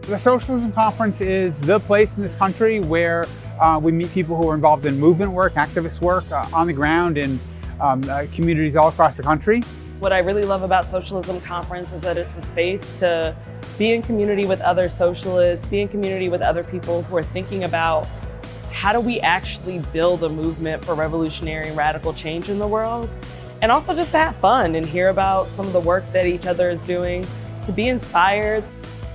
The Socialism Conference is the place in this country where we meet people who are involved in movement work, activist work on the ground in communities all across the country. What I really love about Socialism Conference is that it's a space to be in community with other socialists, be in community with other people who are thinking about how do we actually build a movement for revolutionary and radical change in the world, and also just to have fun and hear about some of the work that each other is doing, to be inspired.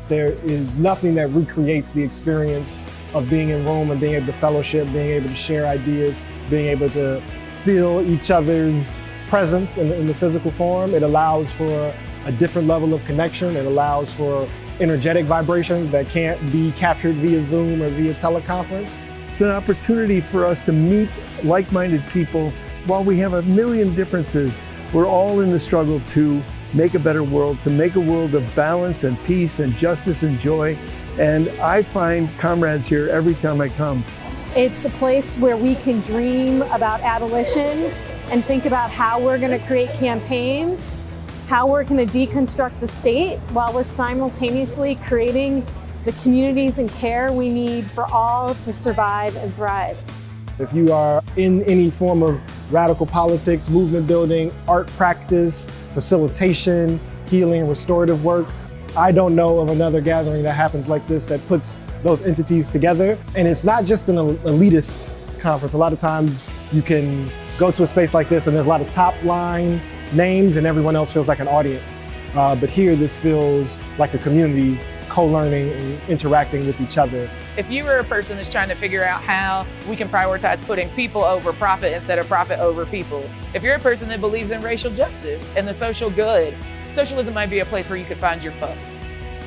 There is nothing that recreates the experience of being in Rome and being able to fellowship, being able to share ideas, being able to feel each other's presence in the physical form. It allows for a different level of connection. It allows for energetic vibrations that can't be captured via Zoom or via teleconference. It's an opportunity for us to meet like-minded people. While we have a million differences, we're all in the struggle to make a better world, to make a world of balance and peace and justice and joy. And I find comrades here every time I come. It's a place where we can dream about abolition and think about how we're going to create campaigns, how we're going to deconstruct the state while we're simultaneously creating the communities and care we need for all to survive and thrive. If you are in any form of radical politics, movement building, art practice, facilitation, healing, restorative work, I don't know of another gathering that happens like this that puts those entities together. And it's not just an elitist conference. A lot of times you can go to a space like this and there's a lot of top line names and everyone else feels like an audience. But here this feels like a community co-learning and interacting with each other. If you are a person that's trying to figure out how we can prioritize putting people over profit instead of profit over people, if you're a person that believes in racial justice and the social good, socialism might be a place where you could find your folks.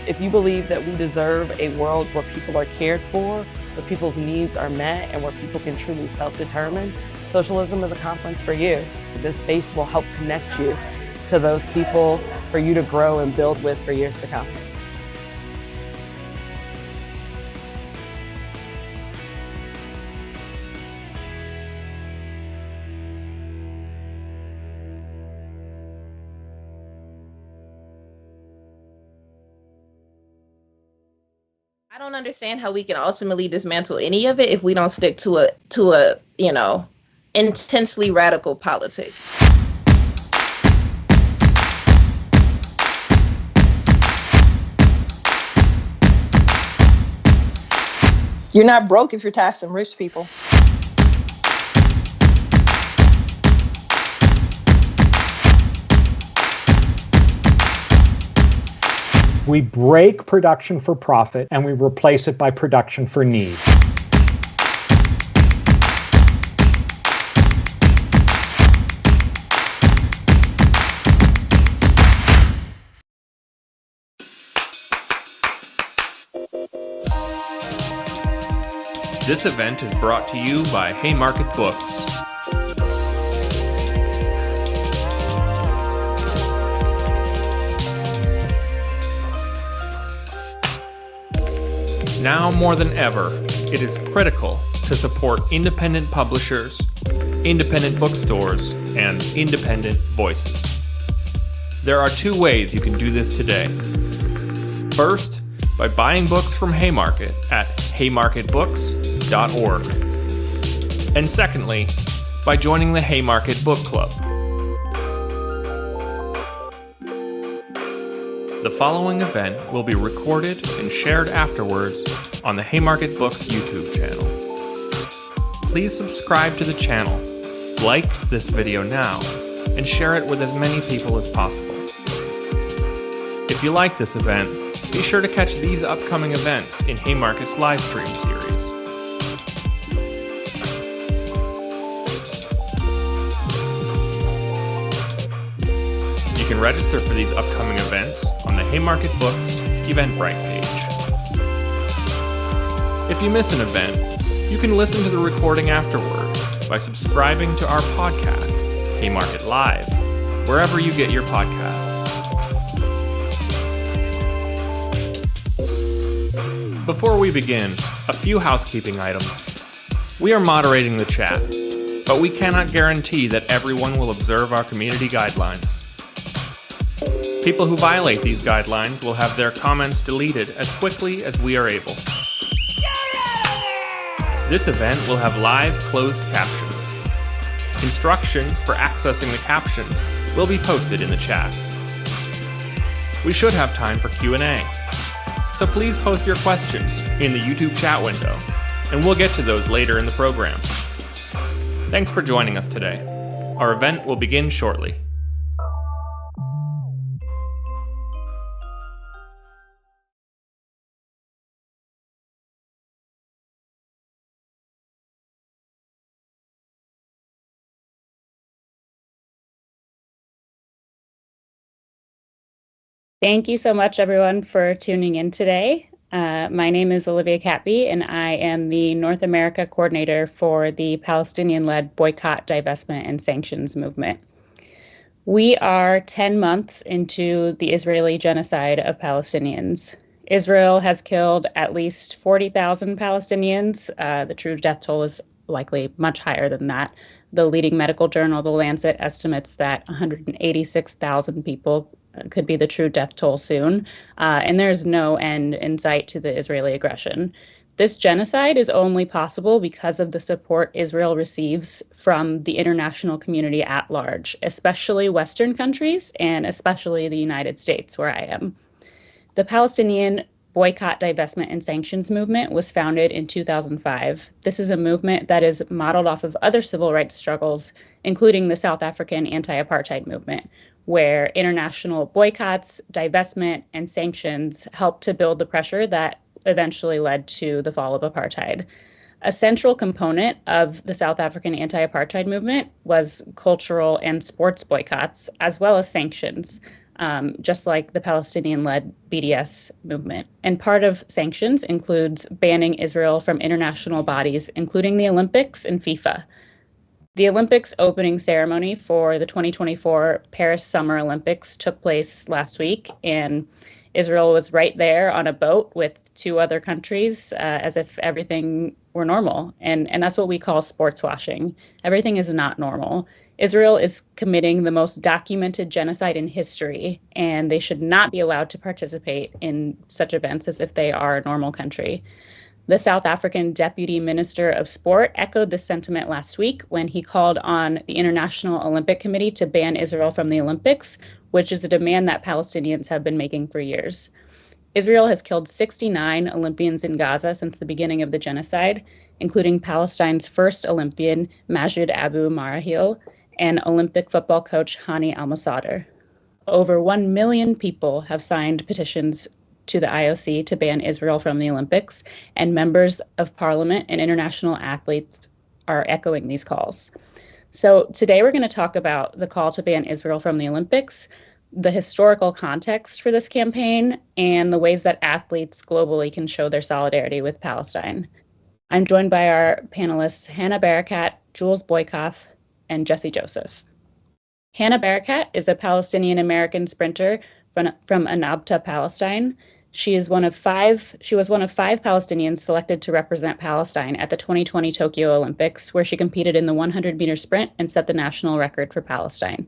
If you believe that we deserve a world where people are cared for, where people's needs are met, and where people can truly self-determine, socialism is a conference for you. This space will help connect you to those people for you to grow and build with for years to come. I don't understand how we can ultimately dismantle any of it if we don't stick to a intensely radical politics. You're not broke if you're taxing rich people. We break production for profit and we replace it by production for need. This event is brought to you by Haymarket Books. Now more than ever, it is critical to support independent publishers, independent bookstores, and independent voices. There are two ways you can do this today. First, by buying books from Haymarket at haymarketbooks.org. And secondly, by joining the Haymarket Book Club. The following event will be recorded and shared afterwards on the Haymarket Books YouTube channel. Please subscribe to the channel, like this video now, and share it with as many people as possible. If you like this event, be sure to catch these upcoming events in Haymarket's live stream series. You can register for these upcoming events on the Haymarket Books Eventbrite page. If you miss an event, you can listen to the recording afterward by subscribing to our podcast, Haymarket Live, wherever you get your podcasts. Before we begin, a few housekeeping items. We are moderating the chat, but we cannot guarantee that everyone will observe our community guidelines. People who violate these guidelines will have their comments deleted as quickly as we are able. This event will have live closed captions. Instructions for accessing the captions will be posted in the chat. We should have time for Q&A, so please post your questions in the YouTube chat window, and we'll get to those later in the program. Thanks for joining us today. Our event will begin shortly. Thank you so much, everyone, for tuning in today. My name is Olivia Catby, and I am the North America coordinator for the Palestinian-led boycott, divestment, and sanctions movement. We are 10 months into the Israeli genocide of Palestinians. Israel has killed at least 40,000 Palestinians. The true death toll is likely much higher than that. The leading medical journal, The Lancet, estimates that 186,000 people could be the true death toll soon, and there's no end in sight to the Israeli aggression. This genocide is only possible because of the support Israel receives from the international community at large, especially Western countries and especially the United States, where I am. The Palestinian boycott, divestment, and sanctions movement was founded in 2005. This is a movement that is modeled off of other civil rights struggles, including the South African anti-apartheid movement, where international boycotts, divestment, and sanctions helped to build the pressure that eventually led to the fall of apartheid. A central component of the South African anti-apartheid movement was cultural and sports boycotts, as well as sanctions, just like the Palestinian-led BDS movement. And part of sanctions includes banning Israel from international bodies, including the Olympics and FIFA. The Olympics opening ceremony for the 2024 Paris Summer Olympics took place last week, and Israel was right there on a boat with two other countries as if everything were normal. And that's what we call sports washing. Everything is not normal. Israel is committing the most documented genocide in history, and they should not be allowed to participate in such events as if they are a normal country. The South African Deputy Minister of Sport echoed this sentiment last week when he called on the International Olympic Committee to ban Israel from the Olympics, which is a demand that Palestinians have been making for years. Israel has killed 69 Olympians in Gaza since the beginning of the genocide, including Palestine's first Olympian, Majid Abu Marahil, and Olympic football coach Hani Al-Massadr. Over 1 million people have signed petitions to the IOC to ban Israel from the Olympics, and members of parliament and international athletes are echoing these calls. So today we're going to talk about the call to ban Israel from the Olympics, the historical context for this campaign, and the ways that athletes globally can show their solidarity with Palestine. I'm joined by our panelists, Hanna Barakat, Jules Boykoff, and Jesse Joseph. Hanna Barakat is a Palestinian-American sprinter from Anabta, Palestine. She was one of five Palestinians selected to represent Palestine at the 2020 Tokyo Olympics, where she competed in the 100-meter sprint and set the national record for Palestine.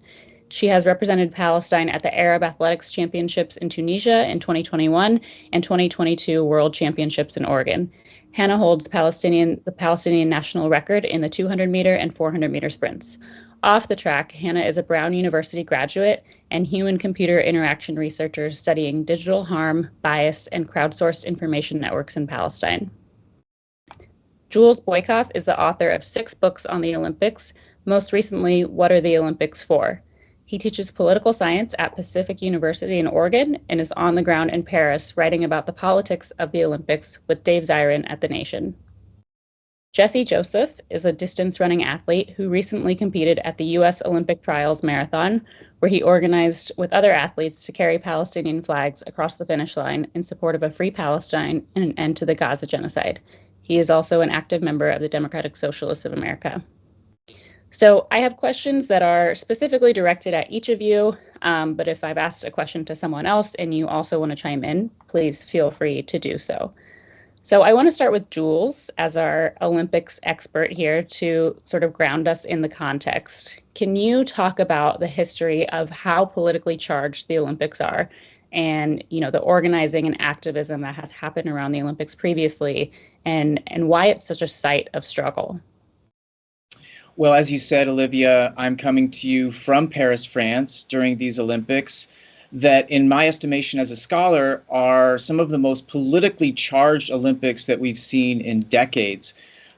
She has represented Palestine at the Arab Athletics Championships in Tunisia in 2021 and 2022 World Championships in Oregon. Hanna holds the Palestinian national record in the 200-meter and 400-meter sprints. Off the track, Hanna is a Brown University graduate and human-computer interaction researcher studying digital harm, bias, and crowdsourced information networks in Palestine. Jules Boykoff is the author of 6 books on the Olympics, most recently, What Are the Olympics For? He teaches political science at Pacific University in Oregon and is on the ground in Paris writing about the politics of the Olympics with Dave Zirin at The Nation. Jesse Joseph is a distance running athlete who recently competed at the U.S. Olympic Trials Marathon, where he organized with other athletes to carry Palestinian flags across the finish line in support of a free Palestine and an end to the Gaza genocide. He is also an active member of the Democratic Socialists of America. So I have questions that are specifically directed at each of you, but if I've asked a question to someone else and you also want to chime in, please feel free to do so. So I want to start with Jules as our Olympics expert here to sort of ground us in the context. Can you talk about the history of how politically charged the Olympics are and, the organizing and activism that has happened around the Olympics previously and why it's such a site of struggle? Well, as you said, Olivia, I'm coming to you from Paris, France during these Olympics that, in my estimation as a scholar, are some of the most politically charged Olympics that we've seen in decades.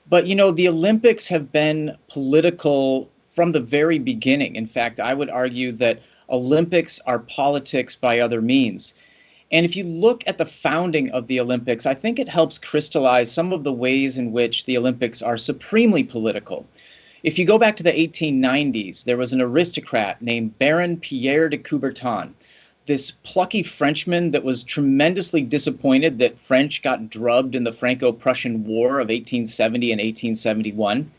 But, the Olympics have been political from the very beginning. In fact, I would argue that Olympics are politics by other means. And if you look at the founding of the Olympics, I think it helps crystallize some of the ways in which the Olympics are supremely political. If you go back to the 1890s, there was an aristocrat named Baron Pierre de Coubertin, this plucky Frenchman that was tremendously disappointed that French got drubbed in the Franco-Prussian War of 1870 and 1871.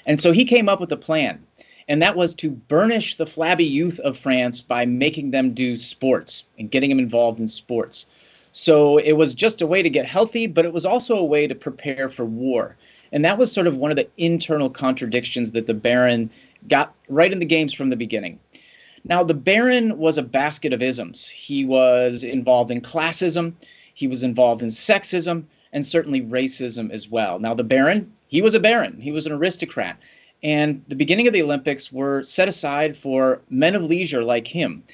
And so he came up with a plan, and that was to burnish the flabby youth of France by making them do sports and getting them involved in sports. So it was just a way to get healthy, but it was also a way to prepare for war. And that was sort of one of the internal contradictions that the Baron got right in the games from the beginning. Now, the Baron was a basket of isms. He was involved in classism, he was involved in sexism, and certainly racism as well. Now, the Baron, he was a baron, he was an aristocrat. And the beginning of the Olympics were set aside for men of leisure like him.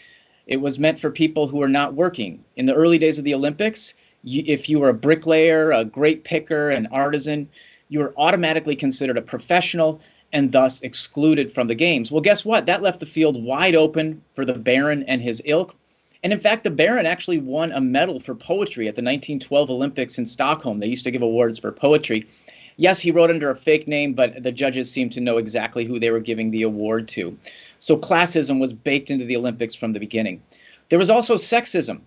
It was meant for people who were not working. In the early days of the Olympics, if you were a bricklayer, a grape picker, an artisan, you were automatically considered a professional and thus excluded from the games. Well, guess what? That left the field wide open for the Baron and his ilk. And in fact, the Baron actually won a medal for poetry at the 1912 Olympics in Stockholm. They used to give awards for poetry. Yes, he wrote under a fake name, but the judges seemed to know exactly who they were giving the award to. So classism was baked into the Olympics from the beginning. There was also sexism.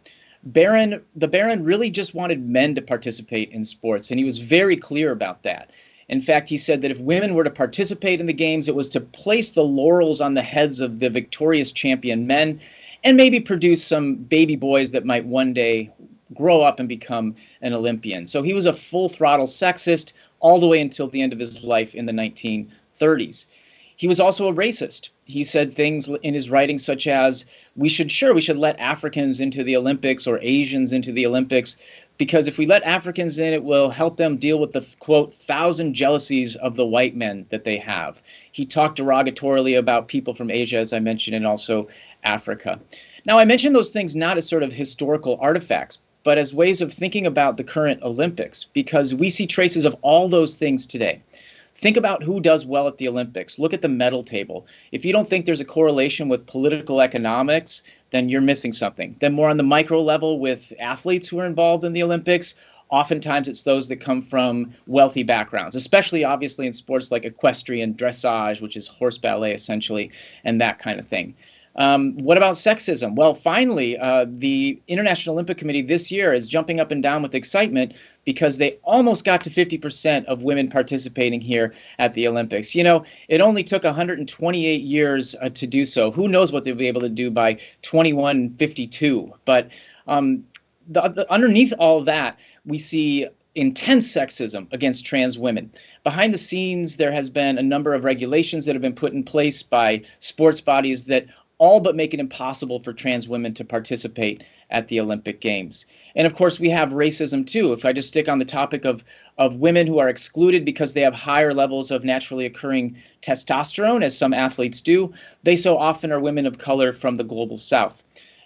The Baron really just wanted men to participate in sports, and he was very clear about that. In fact, he said that if women were to participate in the games, it was to place the laurels on the heads of the victorious champion men and maybe produce some baby boys that might one day grow up and become an Olympian. So he was a full-throttle sexist all the way until the end of his life in the 1930s. He was also a racist. He said things in his writings such as, we should let Africans into the Olympics or Asians into the Olympics, because if we let Africans in, it will help them deal with the, quote, 1,000 jealousies of the white men that they have. He talked derogatorily about people from Asia, as I mentioned, and also Africa. Now, I mention those things not as sort of historical artifacts, but as ways of thinking about the current Olympics, because we see traces of all those things today. Think about who does well at the Olympics. Look at the medal table. If you don't think there's a correlation with political economics, then you're missing something. Then more on the micro level with athletes who are involved in the Olympics, oftentimes it's those that come from wealthy backgrounds, especially obviously in sports like equestrian, dressage, which is horse ballet essentially, and that kind of thing. What about sexism? Well, finally, the International Olympic Committee this year is jumping up and down with excitement because they almost got to 50% of women participating here at the Olympics. You know, it only took 128 years to do so. Who knows what they'll be able to do by 2152? But underneath all of that, we see intense sexism against trans women. Behind the scenes, there has been a number of regulations that have been put in place by sports bodies that all but make it impossible for trans women to participate at the Olympic Games. And of course, we have racism too. If I just stick on the topic of women who are excluded because they have higher levels of naturally occurring testosterone, as some athletes do, they so often are women of color from the global south.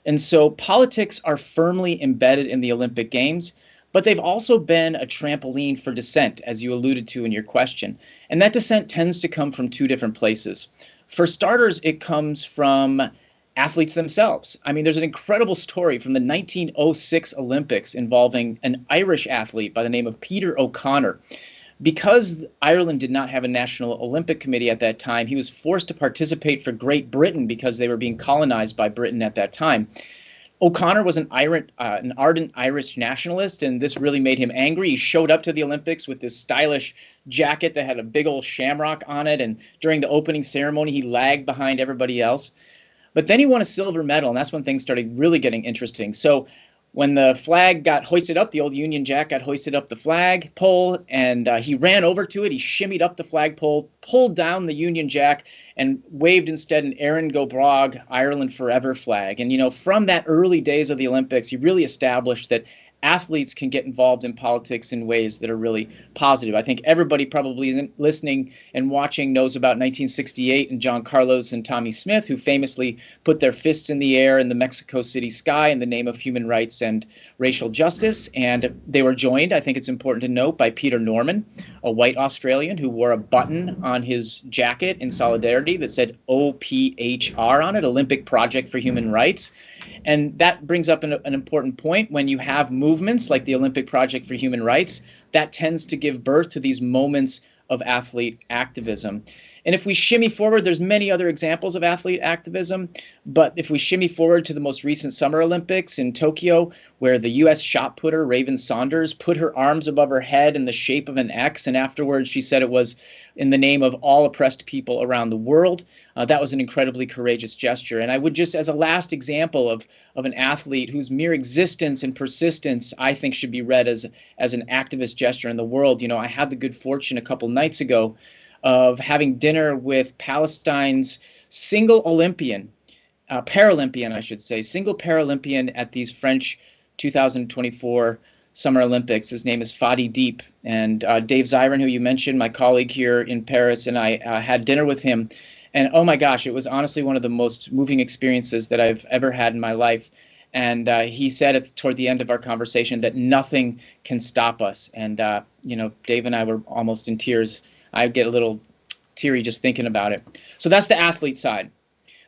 And so politics are firmly embedded in the Olympic Games, but they've also been a trampoline for dissent, as you alluded to in your question. And that dissent tends to come from two different places. For starters, it comes from athletes themselves. I mean, there's an incredible story from the 1906 Olympics involving an Irish athlete by the name of Peter O'Connor. Because Ireland did not have a national Olympic committee at that time, he was forced to participate for Great Britain because they were being colonized by Britain at that time. O'Connor was an ardent Irish nationalist, and this really made him angry. He showed up to the Olympics with this stylish jacket that had a big old shamrock on it, and during the opening ceremony, he lagged behind everybody else. But then he won a silver medal, and that's when things started really getting interesting. So When the flag got hoisted up, the old Union Jack got hoisted up the flag pole, and he ran over to it. He shimmied up the flagpole, pulled down the Union Jack, and waved instead an Erin go Bragh, Ireland Forever flag. And, you know, from that early days of the Olympics, he really established that athletes can get involved in politics in ways that are really positive. I think everybody probably listening and watching knows about 1968 and John Carlos and Tommie Smith, who famously put their fists in the air in the Mexico City sky in the name of human rights and racial justice. And they were joined, I think it's important to note, by Peter Norman, a white Australian who wore a button on his jacket in solidarity that said OPHR on it, Olympic Project for Human Rights. And that brings up an important point. When you have movements like the Olympic Project for Human Rights, that tends to give birth to these moments of athlete activism. And if we shimmy forward, there's many other examples of athlete activism, but if we shimmy forward to the most recent Summer Olympics in Tokyo, where the U.S. shot putter Raven Saunders put her arms above her head in the shape of an X, and afterwards she said it was in the name of all oppressed people around the world. That was an incredibly courageous gesture. And I would just, as a last example of an athlete whose mere existence and persistence, I think, should be read as an activist gesture in the world. You know, I had the good fortune a couple nights ago of having dinner with Palestine's single Olympian, Paralympian, I should say, single Paralympian at these French 2024 Summer Olympics. His name is Fadi Deep. And Dave Zirin, who you mentioned, my colleague here in Paris, and I had dinner with him. And oh my gosh, it was honestly one of the most moving experiences that I've ever had in my life. And he said toward the end of our conversation that nothing can stop us. And, you know, Dave and I were almost in tears. I get a little teary just thinking about it. So that's the athlete side.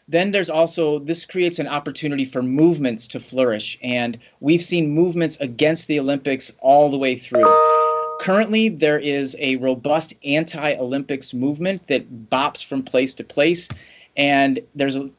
Then there's also, this creates an opportunity for movements to flourish. And we've seen movements against the Olympics all the way through. Currently, there is a robust anti-Olympics movement that bops from place to place. And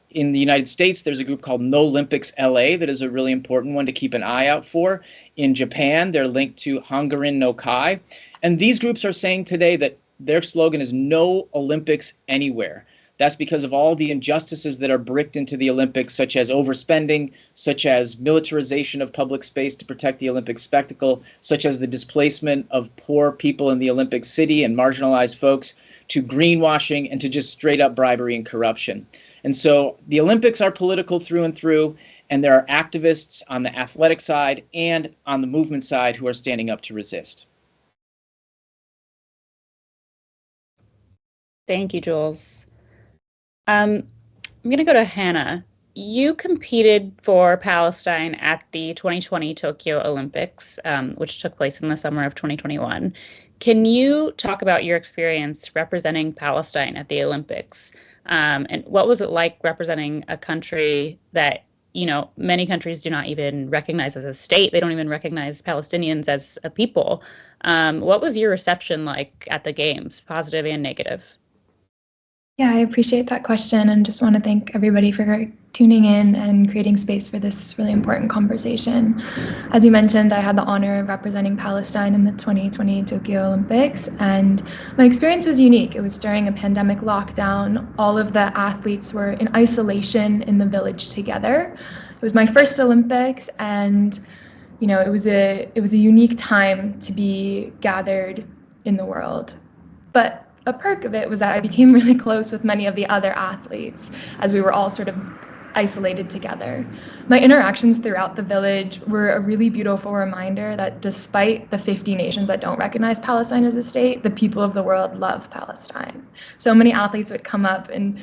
in the United States, there's a group called No Olympics LA that is a really important one to keep an eye out for. In Japan, they're linked to Hangarin no Kai. And these groups are saying today that their slogan is No Olympics Anywhere. That's because of all the injustices that are bricked into the Olympics, such as overspending, such as militarization of public space to protect the Olympic spectacle, such as the displacement of poor people in the Olympic city and marginalized folks, to greenwashing and to just straight up bribery and corruption. And so the Olympics are political through and through, and there are activists on the athletic side and on the movement side who are standing up to resist. Thank you, Jules. I'm going to go to Hanna. You competed for Palestine at the 2020 Tokyo Olympics, which took place in the summer of 2021. Can you talk about your experience representing Palestine at the Olympics? And what was it like representing a country that, you know, many countries do not even recognize as a state? They don't even recognize Palestinians as a people. What was your reception like at the Games, positive and negative? Yeah, I appreciate that question and just want to thank everybody for tuning in and creating space for this really important conversation. As you mentioned, I had the honor of representing Palestine in the 2020 Tokyo Olympics, and my experience was unique. It was during a pandemic lockdown. All of the athletes were in isolation in the village together. It was my first Olympics, and you know, it was a unique time to be gathered in the world. But a perk of it was that I became really close with many of the other athletes as we were all sort of isolated together. My interactions throughout the village were a really beautiful reminder that despite the 50 nations that don't recognize Palestine as a state, the people of the world love Palestine. So many athletes would come up and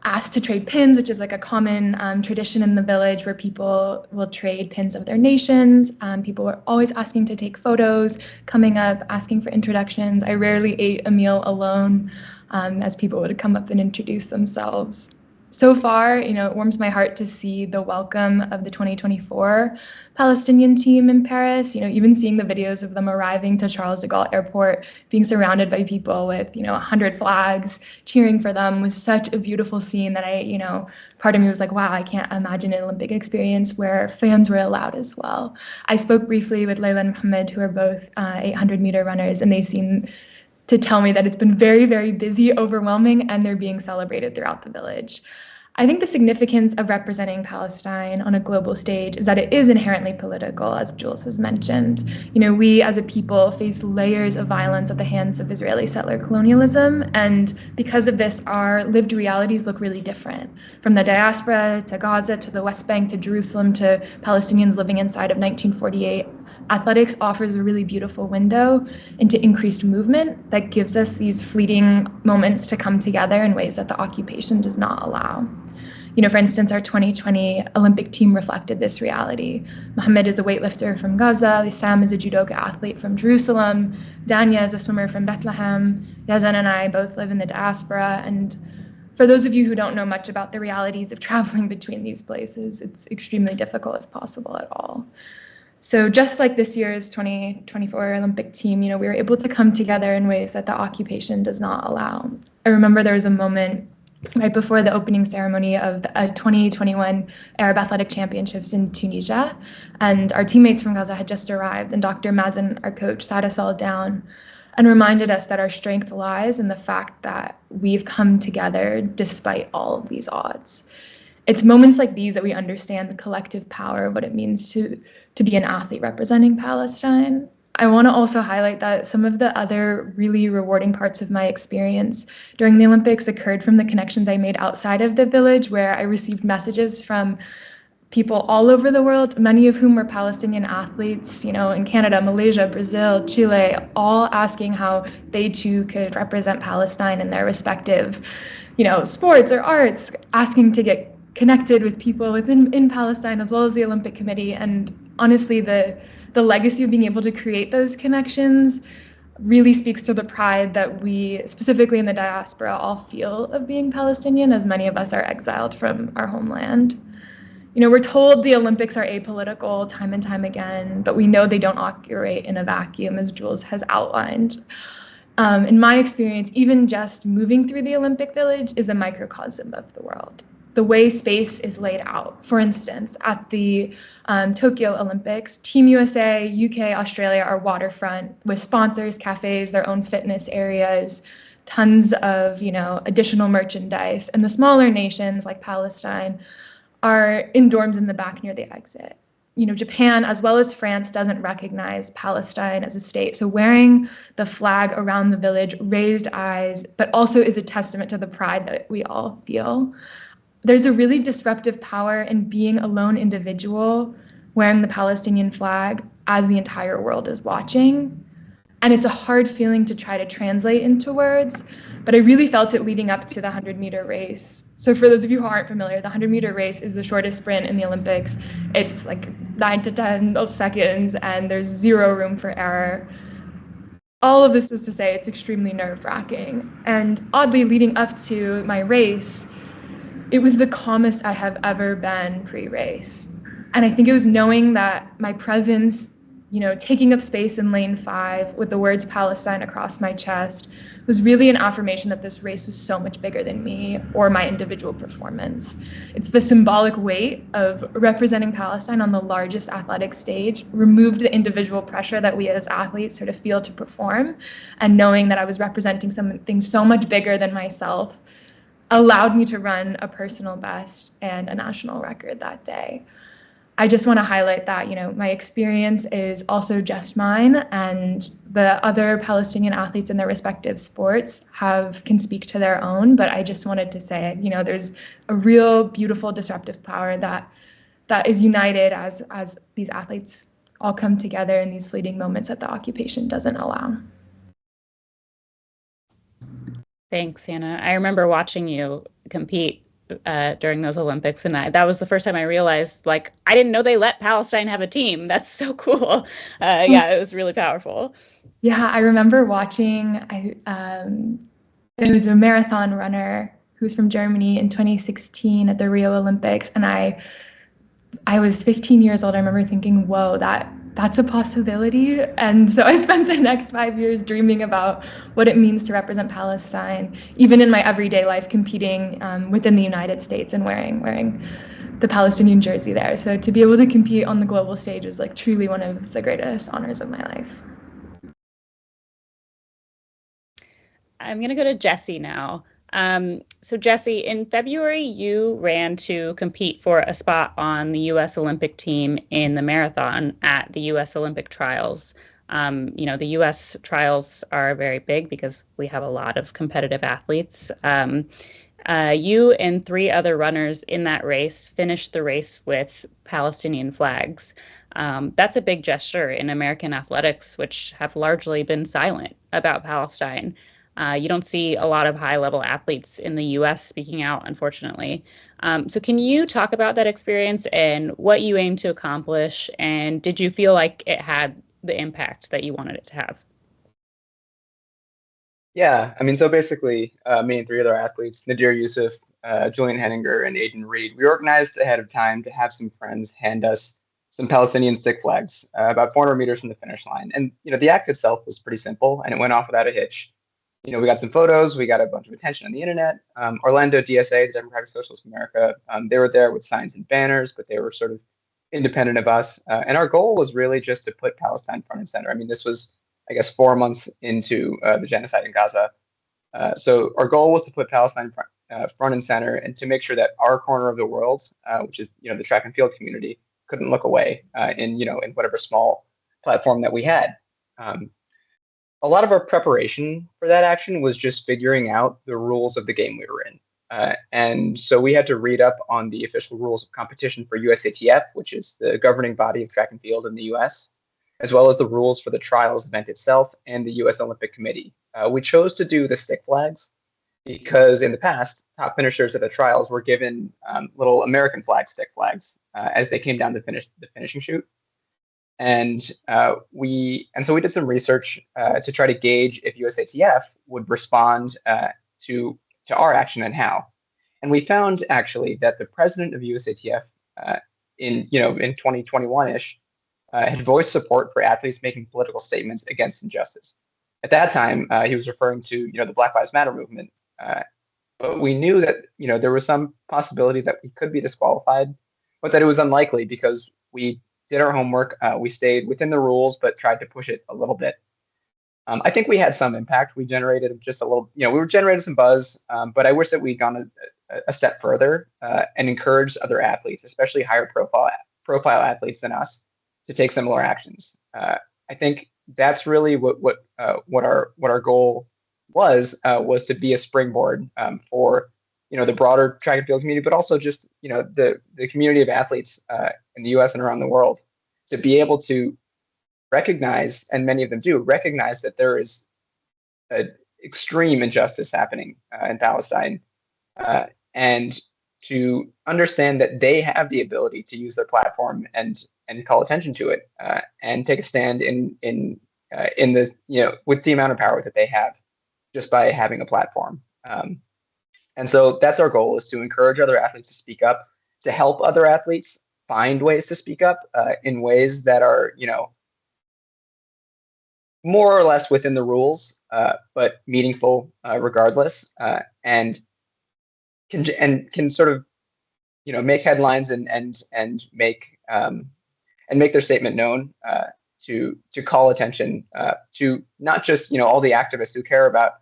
ask to trade pins, which is like a common tradition in the village where people will trade pins of their nations. People were always asking to take photos, coming up, asking for introductions. I rarely ate a meal alone as people would come up and introduce themselves. So far, you know, it warms my heart to see the welcome of the 2024 Palestinian team in Paris. You know, even seeing the videos of them arriving to Charles de Gaulle Airport, being surrounded by people with, 100 flags cheering for them was such a beautiful scene that part of me was like, wow, I can't imagine an Olympic experience where fans were allowed as well. I spoke briefly with Layla and Mohammed, who are both 800-meter runners, and they seemed to tell me that it's been very, very busy, overwhelming, and they're being celebrated throughout the village. I think the significance of representing Palestine on a global stage is that it is inherently political, as Jules has mentioned. We as a people face layers of violence at the hands of Israeli settler colonialism, and because of this, our lived realities look really different. From the diaspora to Gaza to the West Bank to Jerusalem to Palestinians living inside of 1948, athletics offers a really beautiful window into increased movement that gives us these fleeting moments to come together in ways that the occupation does not allow. For instance, our 2020 Olympic team reflected this reality. Mohammed is a weightlifter from Gaza, Wissam is a judoka athlete from Jerusalem, Danya is a swimmer from Bethlehem, Yazan and I both live in the diaspora, and for those of you who don't know much about the realities of traveling between these places, it's extremely difficult, if possible at all. So just like this year's 2024 Olympic team, we were able to come together in ways that the occupation does not allow. I remember there was a moment right before the opening ceremony of the 2021 Arab Athletic Championships in Tunisia, and our teammates from Gaza had just arrived, and Dr. Mazen, our coach, sat us all down and reminded us that our strength lies in the fact that we've come together despite all of these odds. It's moments like these that we understand the collective power of what it means to be an athlete representing Palestine. I want to also highlight that some of the other really rewarding parts of my experience during the Olympics occurred from the connections I made outside of the village, where I received messages from people all over the world, many of whom were Palestinian athletes, in Canada, Malaysia, Brazil, Chile, all asking how they too could represent Palestine in their respective, sports or arts, asking to get connected with people in Palestine as well as the Olympic Committee. And honestly, the legacy of being able to create those connections really speaks to the pride that we, specifically in the diaspora, all feel of being Palestinian, as many of us are exiled from our homeland. We're told the Olympics are apolitical time and time again, but we know they don't operate in a vacuum, as Jules has outlined. In my experience, even just moving through the Olympic Village is a microcosm of the world. The way space is laid out. For instance, at the Tokyo Olympics, Team USA, UK, Australia are waterfront with sponsors, cafes, their own fitness areas, tons of additional merchandise. And the smaller nations like Palestine are in dorms in the back near the exit. Japan, as well as France, doesn't recognize Palestine as a state. So wearing the flag around the village raised eyes, but also is a testament to the pride that we all feel. There's a really disruptive power in being a lone individual wearing the Palestinian flag as the entire world is watching. And it's a hard feeling to try to translate into words, but I really felt it leading up to the 100-meter race. So for those of you who aren't familiar, the 100-meter race is the shortest sprint in the Olympics. It's like 9 to 10 seconds, and there's zero room for error. All of this is to say it's extremely nerve-wracking. And oddly, leading up to my race, it was the calmest I have ever been pre-race. And I think it was knowing that my presence, taking up space in lane 5 with the words Palestine across my chest was really an affirmation that this race was so much bigger than me or my individual performance. It's the symbolic weight of representing Palestine on the largest athletic stage, removed the individual pressure that we as athletes sort of feel to perform, and knowing that I was representing something so much bigger than myself allowed me to run a personal best and a national record that day. I just want to highlight that, my experience is also just mine, and the other Palestinian athletes in their respective sports can speak to their own, but I just wanted to say, there's a real beautiful disruptive power that is united as these athletes all come together in these fleeting moments that the occupation doesn't allow. Thanks, Hannah. I remember watching you compete during those Olympics, and that was the first time I realized, I didn't know they let Palestine have a team. That's so cool. It was really powerful. Yeah, I remember watching, there was a marathon runner who's from Germany in 2016 at the Rio Olympics, and I was 15 years old. I remember thinking, whoa, that's a possibility. And so I spent the next 5 years dreaming about what it means to represent Palestine, even in my everyday life, competing within the United States and wearing the Palestinian jersey there. So to be able to compete on the global stage is truly one of the greatest honors of my life. I'm going to go to Jessie now. So Jesse, in February, you ran to compete for a spot on the U.S. Olympic team in the marathon at the U.S. Olympic trials. The U.S. trials are very big because we have a lot of competitive athletes. You and 3 other runners in that race finished the race with Palestinian flags. That's a big gesture in American athletics, which have largely been silent about Palestine. You don't see a lot of high-level athletes in the U.S. speaking out, unfortunately. So can you talk about that experience and what you aim to accomplish? And did you feel like it had the impact that you wanted it to have? Yeah, I mean, so basically, me and 3 other athletes, Nadir Yusuf, Julian Henninger, and Aiden Reed, we organized ahead of time to have some friends hand us some Palestinian stick flags about 400 meters from the finish line. And, the act itself was pretty simple, and it went off without a hitch. We got some photos, we got a bunch of attention on the internet. Orlando DSA, the Democratic Socialists of America, they were there with signs and banners, but they were sort of independent of us. And our goal was really just to put Palestine front and center. I mean, this was, I guess, 4 months into the genocide in Gaza. So our goal was to put Palestine front and center and to make sure that our corner of the world, which is, the track and field community, couldn't look away in whatever small platform that we had. A lot of our preparation for that action was just figuring out the rules of the game we were in. And so we had to read up on the official rules of competition for USATF, which is the governing body of track and field in the US, as well as the rules for the trials event itself and the US Olympic Committee. We chose to do the stick flags because in the past, top finishers at the trials were given little American flag stick flags as they came down the finishing chute. And so we did some research to try to gauge if USATF would respond to our action and how. And we found actually that the president of USATF in 2021-ish had voiced support for athletes making political statements against injustice. At that time, he was referring to the Black Lives Matter movement. But we knew that there was some possibility that we could be disqualified, but that it was unlikely because we did our homework. We stayed within the rules, but tried to push it a little bit. I think we had some impact. We generated just a little, we generated some buzz, but I wish that we'd gone a step further and encouraged other athletes, especially higher profile athletes than us, to take similar actions. I think that's really what our goal was to be a springboard for the broader track and field community, but also just the community of athletes in the U.S. and around the world to be able to recognize, and many of them do recognize, that there is an extreme injustice happening in Palestine, and to understand that they have the ability to use their platform and call attention to it and take a stand in the with the amount of power that they have just by having a platform. And so that's our goal, is to encourage other athletes to speak up, to help other athletes find ways to speak up in ways that are, more or less within the rules, but meaningful regardless, and can sort of, make headlines and make their statement known, to call attention to not just all the activists who care about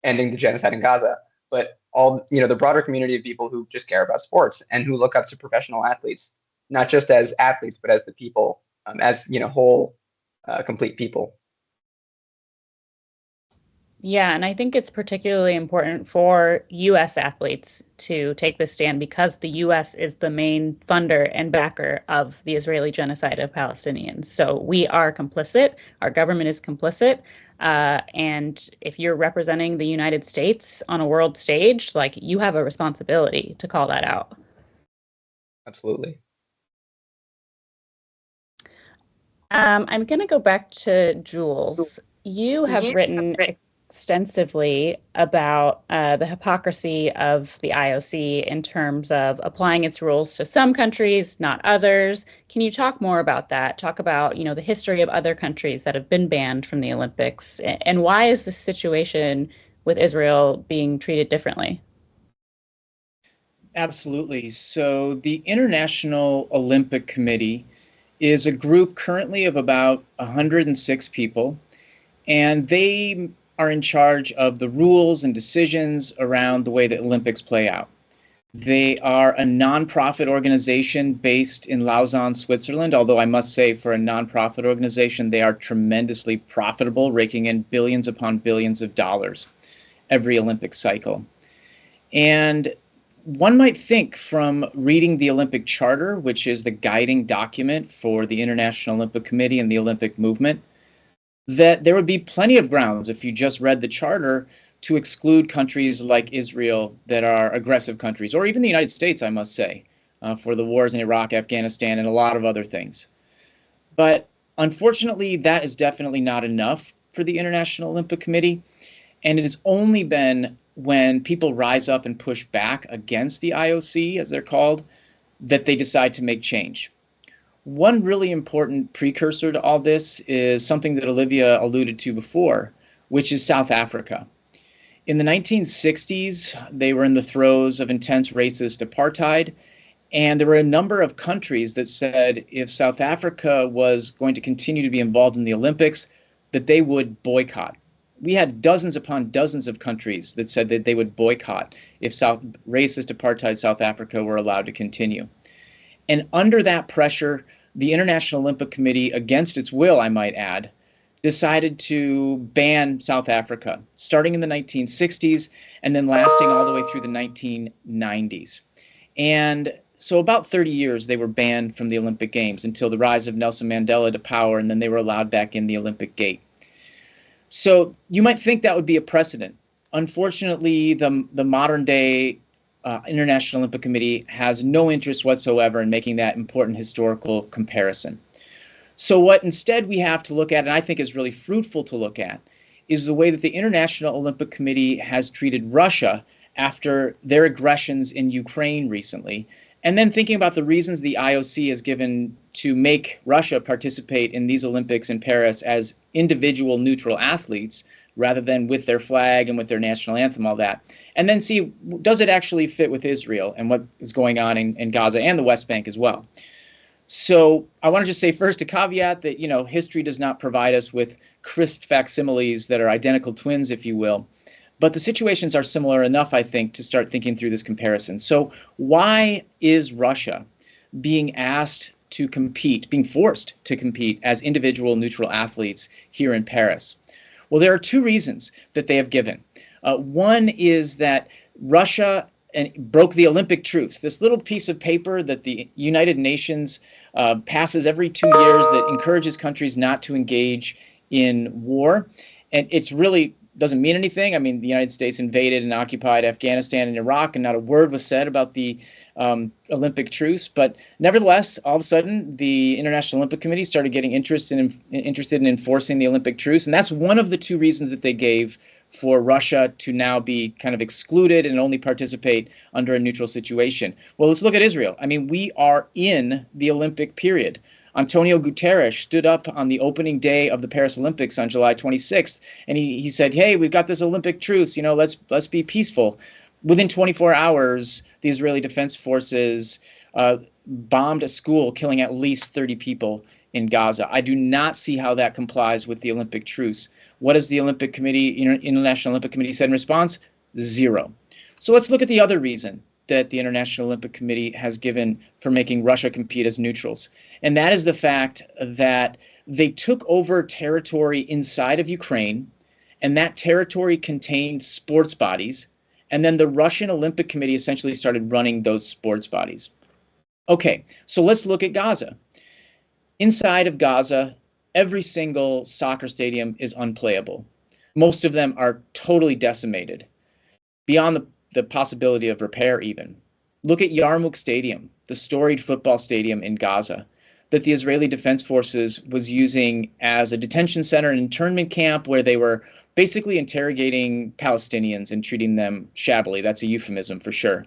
ending the genocide in Gaza, but all the broader community of people who just care about sports and who look up to professional athletes, not just as athletes, but as the people, as whole, complete people. Yeah, and I think it's particularly important for U.S. athletes to take this stand because the U.S. is the main funder and backer of the Israeli genocide of Palestinians. So we are complicit. Our government is complicit. And if you're representing the United States on a world stage, you have a responsibility to call that out. Absolutely. I'm going to go back to Jules. You have written extensively about the hypocrisy of the IOC in terms of applying its rules to some countries, not others. Can you talk more about that? Talk about, the history of other countries that have been banned from the Olympics, and why is this situation with Israel being treated differently? Absolutely. So the International Olympic Committee is a group currently of about 106 people, and they are in charge of the rules and decisions around the way the Olympics play out. They are a nonprofit organization based in Lausanne, Switzerland, although I must say for a nonprofit organization, they are tremendously profitable, raking in billions upon billions of dollars every Olympic cycle. And one might think from reading the Olympic Charter, which is the guiding document for the International Olympic Committee and the Olympic movement, that there would be plenty of grounds if you just read the Charter to exclude countries like Israel that are aggressive countries, or even the United States, I must say, for the wars in Iraq, Afghanistan, and a lot of other things. But unfortunately, that is definitely not enough for the International Olympic Committee. And it has only been when people rise up and push back against the IOC, as they're called, that they decide to make change. One really important precursor to all this is something that Olivia alluded to before, which is South Africa. In the 1960s, they were in the throes of intense racist apartheid, and there were a number of countries that said if South Africa was going to continue to be involved in the Olympics, that they would boycott. We had dozens upon dozens of countries that said that they would boycott if racist apartheid South Africa were allowed to continue. And under that pressure, the International Olympic Committee, against its will, I might add, decided to ban South Africa, starting in the 1960s and then lasting all the way through the 1990s. And so about 30 years they were banned from the Olympic Games until the rise of Nelson Mandela to power, and then they were allowed back in the Olympic gate. So you might think that would be a precedent. Unfortunately, the modern day International Olympic Committee has no interest whatsoever in making that important historical comparison. So what instead we have to look at, and I think is really fruitful to look at, is the way that the International Olympic Committee has treated Russia after their aggressions in Ukraine recently, and then thinking about the reasons the IOC has given to make Russia participate in these Olympics in Paris as individual neutral athletes, rather than with their flag and with their national anthem, all that. And then see, does it actually fit with Israel and what is going on in Gaza and the West Bank as well? So I want to just say first a caveat that, history does not provide us with crisp facsimiles that are identical twins, if you will. But the situations are similar enough, I think, to start thinking through this comparison. So why is Russia being asked to compete, being forced to compete as individual neutral athletes here in Paris? Well, there are two reasons that they have given. One is that Russia broke the Olympic truce, this little piece of paper that the United Nations passes every 2 years that encourages countries not to engage in war. And it's really doesn't mean anything. I mean, the United States invaded and occupied Afghanistan and Iraq, and not a word was said about the Olympic truce. But nevertheless, all of a sudden, the International Olympic Committee started getting interested in enforcing the Olympic truce. And that's one of the two reasons that they gave for Russia to now be kind of excluded and only participate under a neutral situation. Well, let's look at Israel. I mean, we are in the Olympic period. Antonio Guterres stood up on the opening day of the Paris Olympics on July 26th, and he said, hey, we've got this Olympic truce, let's be peaceful. Within 24 hours, the Israeli Defense Forces bombed a school, killing at least 30 people in Gaza. I do not see how that complies with the Olympic truce. What has the Olympic Committee, International Olympic Committee said in response? Zero. So let's look at the other reason that the International Olympic Committee has given for making Russia compete as neutrals. And that is the fact that they took over territory inside of Ukraine, and that territory contained sports bodies. And then the Russian Olympic Committee essentially started running those sports bodies. Okay, so let's look at Gaza. Inside of Gaza, every single soccer stadium is unplayable. Most of them are totally decimated, beyond the possibility of repair even. Look at Yarmouk Stadium, the storied football stadium in Gaza, that the Israeli Defense Forces was using as a detention center and internment camp where they were basically interrogating Palestinians and treating them shabbily. That's a euphemism for sure.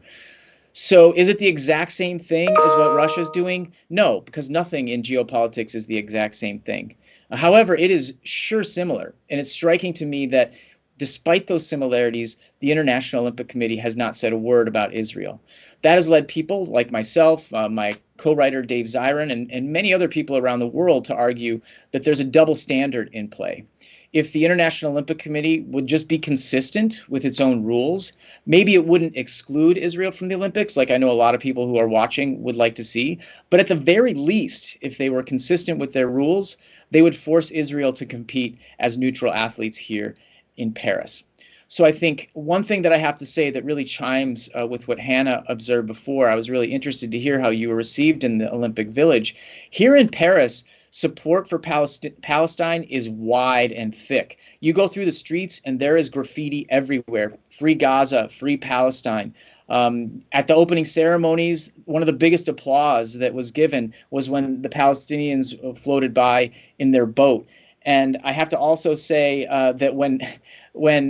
So is it the exact same thing as what Russia's doing? No, because nothing in geopolitics is the exact same thing. However, it is sure similar. And it's striking to me that despite those similarities, the International Olympic Committee has not said a word about Israel. That has led people like myself, my co-writer Dave Zirin, and many other people around the world to argue that there's a double standard in play. If the International Olympic Committee would just be consistent with its own rules, maybe it wouldn't exclude Israel from the Olympics, like I know a lot of people who are watching would like to see. But at the very least, if they were consistent with their rules, they would force Israel to compete as neutral athletes here in Paris. So I think one thing that I have to say that really chimes with what Hanna observed before, I was really interested to hear how you were received in the Olympic Village. Here in Paris, support for Palestine is wide and thick. You go through the streets and there is graffiti everywhere. Free Gaza, free Palestine. At the opening ceremonies, one of the biggest applause that was given was when the Palestinians floated by in their boat. And I have to also say that when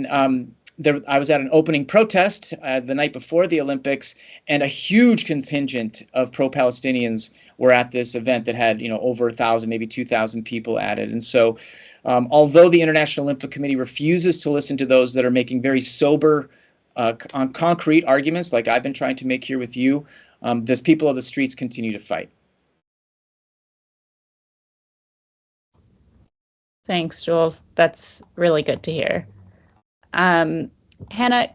I was at an opening protest the night before the Olympics, and a huge contingent of pro-Palestinians were at this event that had, over 1,000, maybe 2,000 people at it. And so, although the International Olympic Committee refuses to listen to those that are making very sober, on concrete arguments, like I've been trying to make here with you, those people of the streets continue to fight. Thanks, Jules. That's really good to hear. Hanna,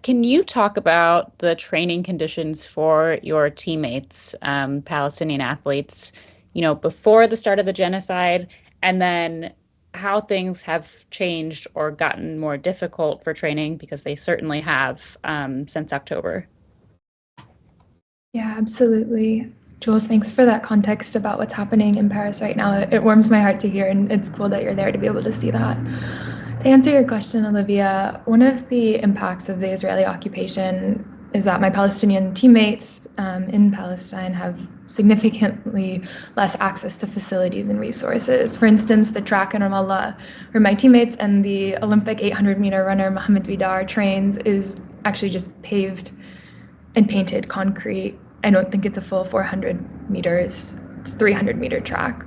can you talk about the training conditions for your teammates, Palestinian athletes, before the start of the genocide, and then how things have changed or gotten more difficult for training, because they certainly have since October? Yeah, absolutely. Jules, thanks for that context about what's happening in Paris right now. It warms my heart to hear, and it's cool that you're there to be able to see that. To answer your question, Olivia, one of the impacts of the Israeli occupation is that my Palestinian teammates in Palestine have significantly less access to facilities and resources. For instance, the track in Ramallah, where my teammates and the Olympic 800-meter runner Mohamed Vidar trains, is actually just paved and painted concrete. I don't think it's a full 400 meters. It's a 300-meter track.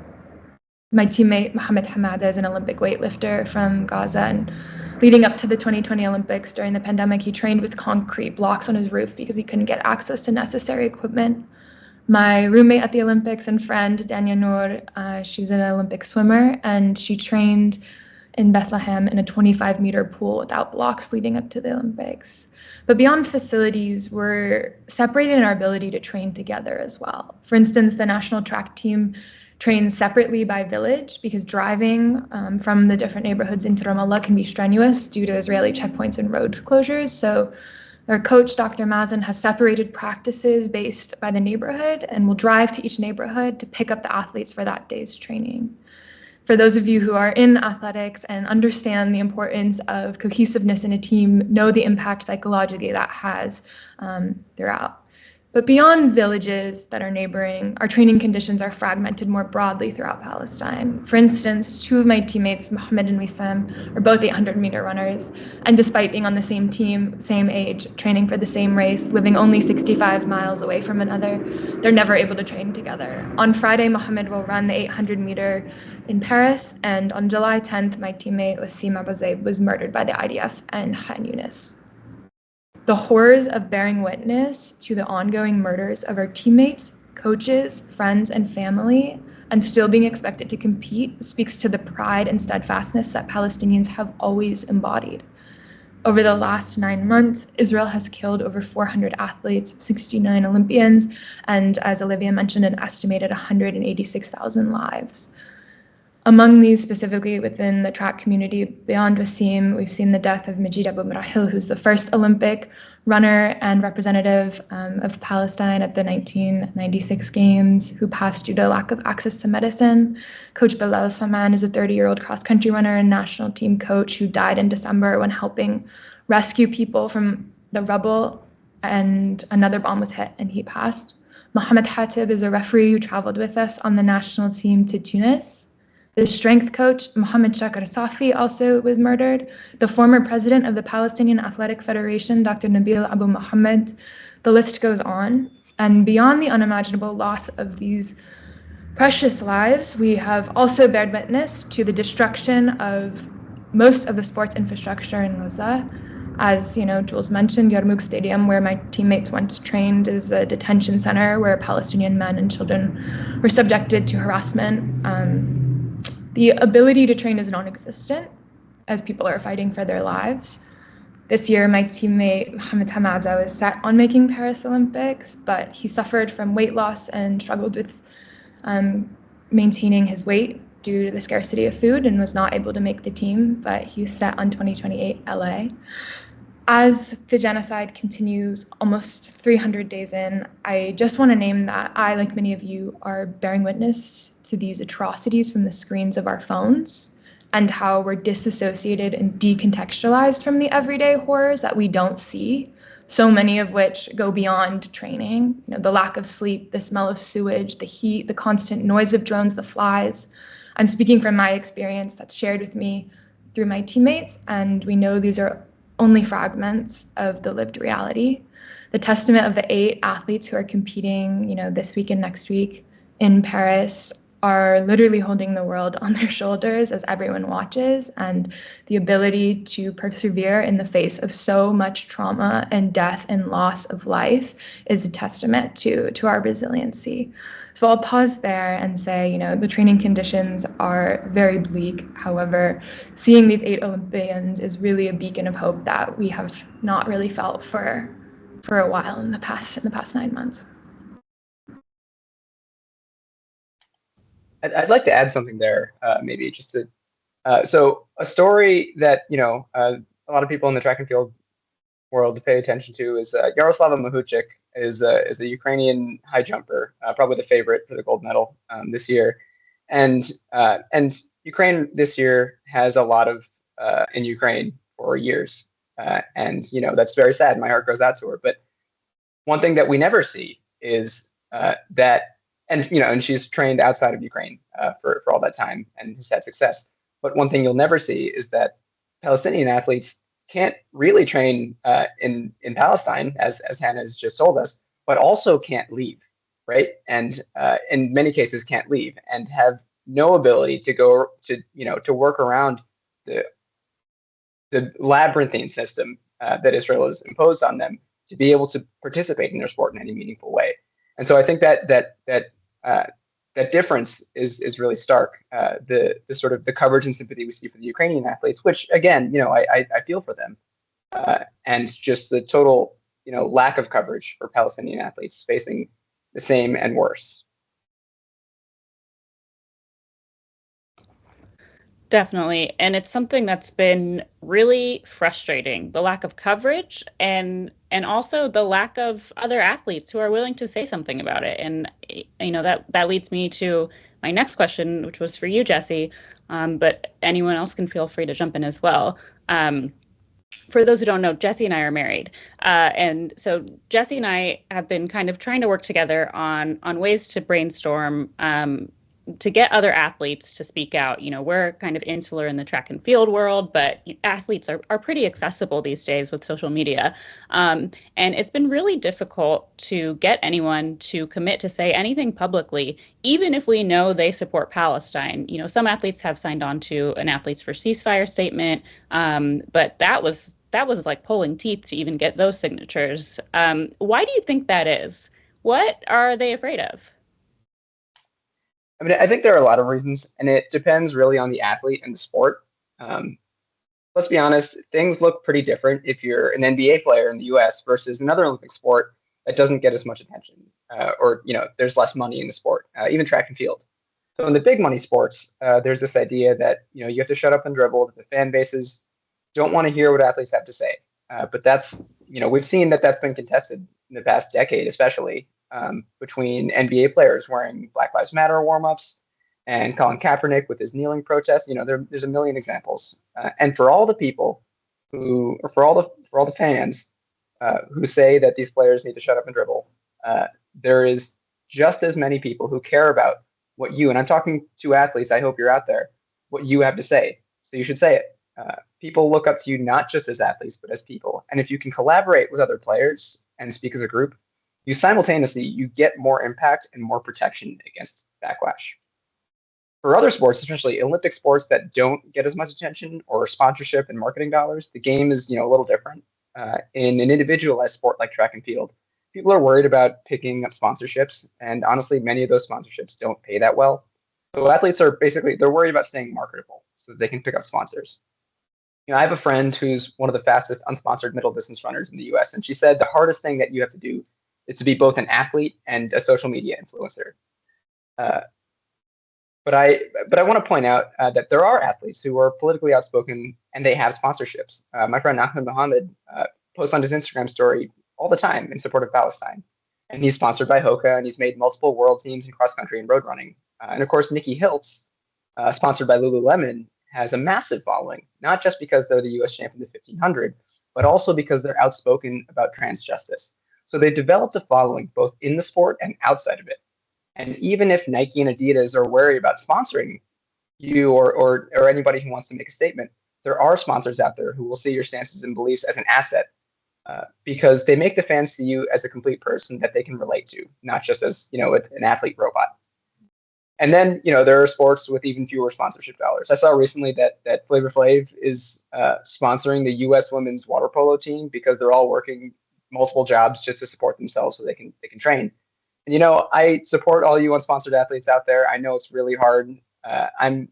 My teammate, Mohamed Hamada, is an Olympic weightlifter from Gaza, and leading up to the 2020 Olympics during the pandemic, he trained with concrete blocks on his roof because he couldn't get access to necessary equipment. My roommate at the Olympics and friend, Dania Noor, she's an Olympic swimmer, and she trained in Bethlehem in a 25-meter pool without blocks leading up to the Olympics. But beyond facilities, we're separated in our ability to train together as well. For instance, the national track team trains separately by village because driving from the different neighborhoods into Ramallah can be strenuous due to Israeli checkpoints and road closures. So our coach, Dr. Mazen, has separated practices based by the neighborhood and will drive to each neighborhood to pick up the athletes for that day's training. For those of you who are in athletics and understand the importance of cohesiveness in a team, know the impact psychologically that has throughout. But beyond villages that are neighboring, our training conditions are fragmented more broadly throughout Palestine. For instance, two of my teammates, Mohammed and Wissam, are both 800-meter runners, and despite being on the same team, same age, training for the same race, living only 65 miles away from another, they're never able to train together. On Friday, Mohammed will run the 800-meter in Paris, and on July 10th, my teammate, Wassim Abazaib, was murdered by the IDF in Khan Yunis. The horrors of bearing witness to the ongoing murders of our teammates, coaches, friends, and family, and still being expected to compete speaks to the pride and steadfastness that Palestinians have always embodied. Over the last 9 months, Israel has killed over 400 athletes, 69 Olympians, and as Olivia mentioned, an estimated 186,000 lives. Among these, specifically within the track community, beyond Wassim, we've seen the death of Majid Abu Marahil, who's the first Olympic runner and representative of Palestine at the 1996 Games, who passed due to lack of access to medicine. Coach Bilal Saman is a 30-year-old cross-country runner and national team coach who died in December when helping rescue people from the rubble, and another bomb was hit and he passed. Mohamed Hatib is a referee who traveled with us on the national team to Tunis. The strength coach, Mohammed Shakar Safi, also was murdered. The former president of the Palestinian Athletic Federation, Dr. Nabil Abu Mohammed. The list goes on. And beyond the unimaginable loss of these precious lives, we have also bared witness to the destruction of most of the sports infrastructure in Gaza. As Jules mentioned, Yarmouk Stadium, where my teammates once trained, is a detention center where Palestinian men and children were subjected to harassment. The ability to train is non-existent as people are fighting for their lives. This year, my teammate Mohamed Hamada was set on making Paris Olympics, but he suffered from weight loss and struggled with maintaining his weight due to the scarcity of food and was not able to make the team, but he's set on 2028 LA. As the genocide continues almost 300 days in, I just want to name that I, like many of you, are bearing witness to these atrocities from the screens of our phones and how we're disassociated and decontextualized from the everyday horrors that we don't see, so many of which go beyond training. The lack of sleep, the smell of sewage, the heat, the constant noise of drones, the flies. I'm speaking from my experience that's shared with me through my teammates, and we know these are only fragments of the lived reality. The testament of the 8 athletes who are competing, this week and next week in Paris are literally holding the world on their shoulders as everyone watches, and the ability to persevere in the face of so much trauma and death and loss of life is a testament to our resiliency. So I'll pause there and say, the training conditions are very bleak. However, seeing these 8 Olympians is really a beacon of hope that we have not really felt for a while in the past 9 months. I'd like to add something there, maybe just to. So a story that a lot of people in the track and field world to pay attention to is Yaroslava Mahuchik is a Ukrainian high jumper, probably the favorite for the gold medal this year, and Ukraine this year has a lot of in Ukraine for years, and that's very sad. My heart goes out to her. But one thing that we never see is that, and she's trained outside of Ukraine for all that time and has had success. But one thing you'll never see is that Palestinian athletes can't really train in Palestine, as Hanna has just told us, but also can't leave, right? And in many cases can't leave and have no ability to go to work around the labyrinthine system that Israel has imposed on them to be able to participate in their sport in any meaningful way. And so I think that difference is really stark. The sort of the coverage and sympathy we see for the Ukrainian athletes, which again, I feel for them, and just the total, lack of coverage for Palestinian athletes facing the same and worse. Definitely. And it's something that's been really frustrating, the lack of coverage and also the lack of other athletes who are willing to say something about it. And, that leads me to my next question, which was for you, Jesse, but anyone else can feel free to jump in as well. For those who don't know, Jesse and I are married. And so Jesse and I have been kind of trying to work together on ways to brainstorm to get other athletes to speak out. We're kind of insular in the track and field world, but athletes are pretty accessible these days with social media. And it's been really difficult to get anyone to commit to say anything publicly, even if we know they support Palestine. Some athletes have signed on to an Athletes for Ceasefire statement, but that was like pulling teeth to even get those signatures. Why do you think that is? What are they afraid of? I think there are a lot of reasons, and it depends really on the athlete and the sport. Let's be honest, things look pretty different if you're an NBA player in the US versus another Olympic sport that doesn't get as much attention, or there's less money in the sport, even track and field. So in the big money sports, there's this idea that you have to shut up and dribble, that the fan bases don't want to hear what athletes have to say. But that's, we've seen that that's been contested in the past decade, especially between NBA players wearing Black Lives Matter warm-ups and Colin Kaepernick with his kneeling protest. There's a million examples. And for all the people for all the fans who say that these players need to shut up and dribble, there is just as many people who care about what and I'm talking to athletes, I hope you're out there, what you have to say. So you should say it. People look up to you not just as athletes, but as people. And if you can collaborate with other players and speak as a group, you get more impact and more protection against backlash. For other sports, especially Olympic sports that don't get as much attention or sponsorship and marketing dollars, the game is a little different. In an individualized sport like track and field, people are worried about picking up sponsorships, and honestly, many of those sponsorships don't pay that well. So athletes are they're worried about staying marketable so that they can pick up sponsors. I have a friend who's one of the fastest unsponsored middle distance runners in the US, and she said the hardest thing that you have to do is to be both an athlete and a social media influencer. But I want to point out that there are athletes who are politically outspoken and they have sponsorships. My friend Ahmed Mohammed posts on his Instagram story all the time in support of Palestine. And he's sponsored by Hoka, and he's made multiple world teams in cross country and road running. And of course, Nikki Hiltz, sponsored by Lululemon, has a massive following, not just because they're the US champion of the 1500, but also because they're outspoken about trans justice. So they've developed a following both in the sport and outside of it. And even if Nike and Adidas are wary about sponsoring you or anybody who wants to make a statement, there are sponsors out there who will see your stances and beliefs as an asset because they make the fans see you as a complete person that they can relate to, not just as an athlete robot. And then there are sports with even fewer sponsorship dollars. I saw recently that Flavor Flav is sponsoring the U.S. women's water polo team because they're all working multiple jobs just to support themselves so they can train. And, I support all you unsponsored athletes out there. I know it's really hard. I'm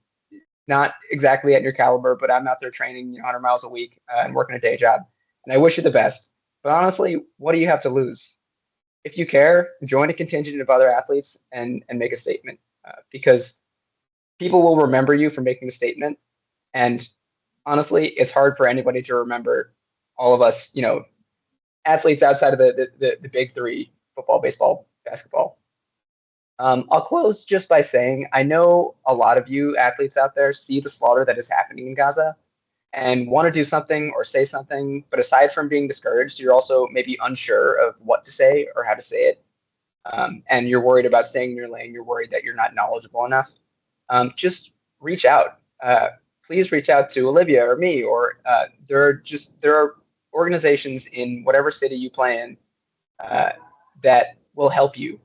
not exactly at your caliber, but I'm out there training 100 miles a week and working a day job. And I wish you the best. But honestly, what do you have to lose? If you care, join a contingent of other athletes and make a statement because people will remember you for making a statement. And honestly, it's hard for anybody to remember all of us, athletes outside of the big three, football, baseball, basketball. I'll close just by saying I know a lot of you athletes out there see the slaughter that is happening in Gaza and want to do something or say something. But aside from being discouraged, you're also maybe unsure of what to say or how to say it. And you're worried about staying in your lane. You're worried that you're not knowledgeable enough. Just reach out. Please reach out to Olivia or me, or there are organizations in whatever city you play in that will help you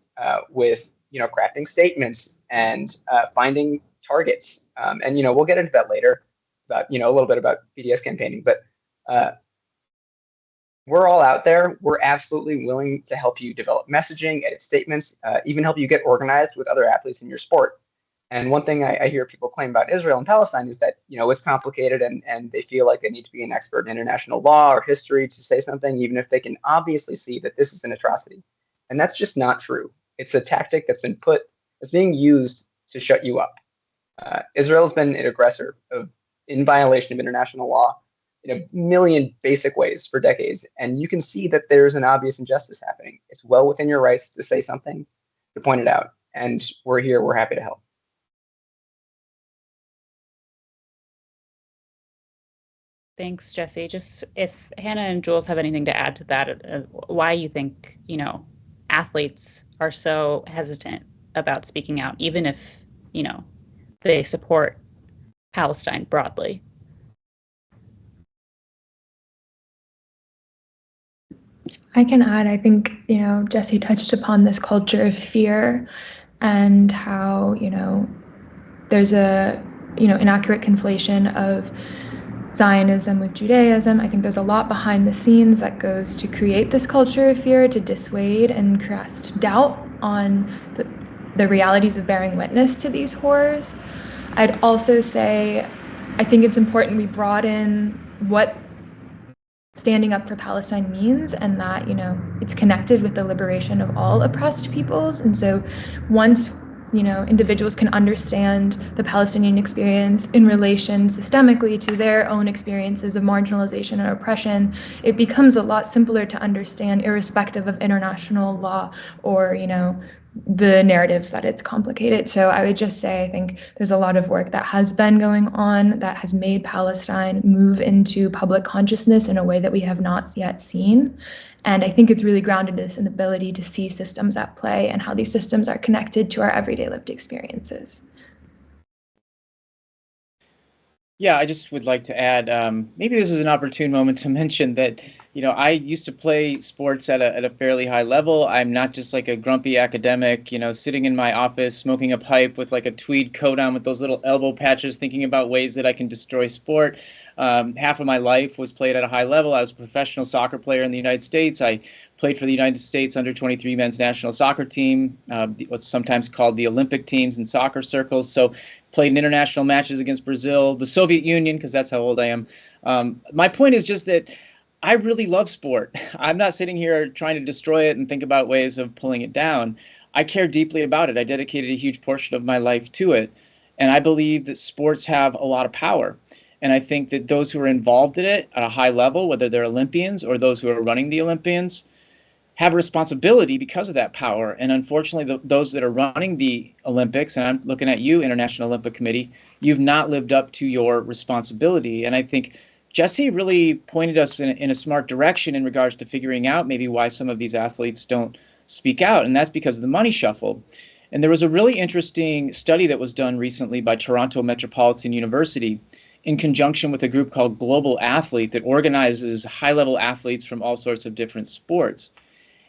with crafting statements and finding targets. And we'll get into that later about a little bit about BDS campaigning, but we're all out there. We're absolutely willing to help you develop messaging, edit statements, even help you get organized with other athletes in your sport. And one thing I hear people claim about Israel and Palestine is that it's complicated and they feel like they need to be an expert in international law or history to say something, even if they can obviously see that this is an atrocity. And that's just not true. It's a tactic that's being used to shut you up. Israel's been an aggressor in violation of international law in a million basic ways for decades. And you can see that there's an obvious injustice happening. It's well within your rights to say something, to point it out. And we're here. We're happy to help. Thanks, Jesse. Just if Hannah and Jules have anything to add to that, why you think, athletes are so hesitant about speaking out, even if, they support Palestine broadly. I can add, I think, Jesse touched upon this culture of fear and how, there's a, inaccurate conflation of Zionism with Judaism. I think there's a lot behind the scenes that goes to create this culture of fear, to dissuade and cast doubt on the realities of bearing witness to these horrors. I'd also say, I think it's important we broaden what standing up for Palestine means, and that, it's connected with the liberation of all oppressed peoples. And so once individuals can understand the Palestinian experience in relation systemically to their own experiences of marginalization and oppression, it becomes a lot simpler to understand, irrespective of international law or, the narratives that it's complicated. So I would just say, I think there's a lot of work that has been going on that has made Palestine move into public consciousness in a way that we have not yet seen. And I think it's really grounded in this ability to see systems at play and how these systems are connected to our everyday lived experiences. Yeah, I just would like to add, maybe this is an opportune moment to mention that, I used to play sports at a fairly high level. I'm not just like a grumpy academic, sitting in my office smoking a pipe with like a tweed coat on with those little elbow patches, thinking about ways that I can destroy sport. Half of my life was played at a high level. I was a professional soccer player in the United States. I played for the United States under-23 men's national soccer team, what's sometimes called the Olympic teams in soccer circles. So played in international matches against Brazil, the Soviet Union, because that's how old I am. My point is just that I really love sport. I'm not sitting here trying to destroy it and think about ways of pulling it down. I care deeply about it. I dedicated a huge portion of my life to it. And I believe that sports have a lot of power. And I think that those who are involved in it at a high level, whether they're Olympians or those who are running the Olympians, have a responsibility because of that power. And unfortunately, those that are running the Olympics, and I'm looking at you, International Olympic Committee, you've not lived up to your responsibility. And I think Jesse really pointed us in a smart direction in regards to figuring out maybe why some of these athletes don't speak out. And that's because of the money shuffle. And there was a really interesting study that was done recently by Toronto Metropolitan University in conjunction with a group called Global Athlete that organizes high-level athletes from all sorts of different sports.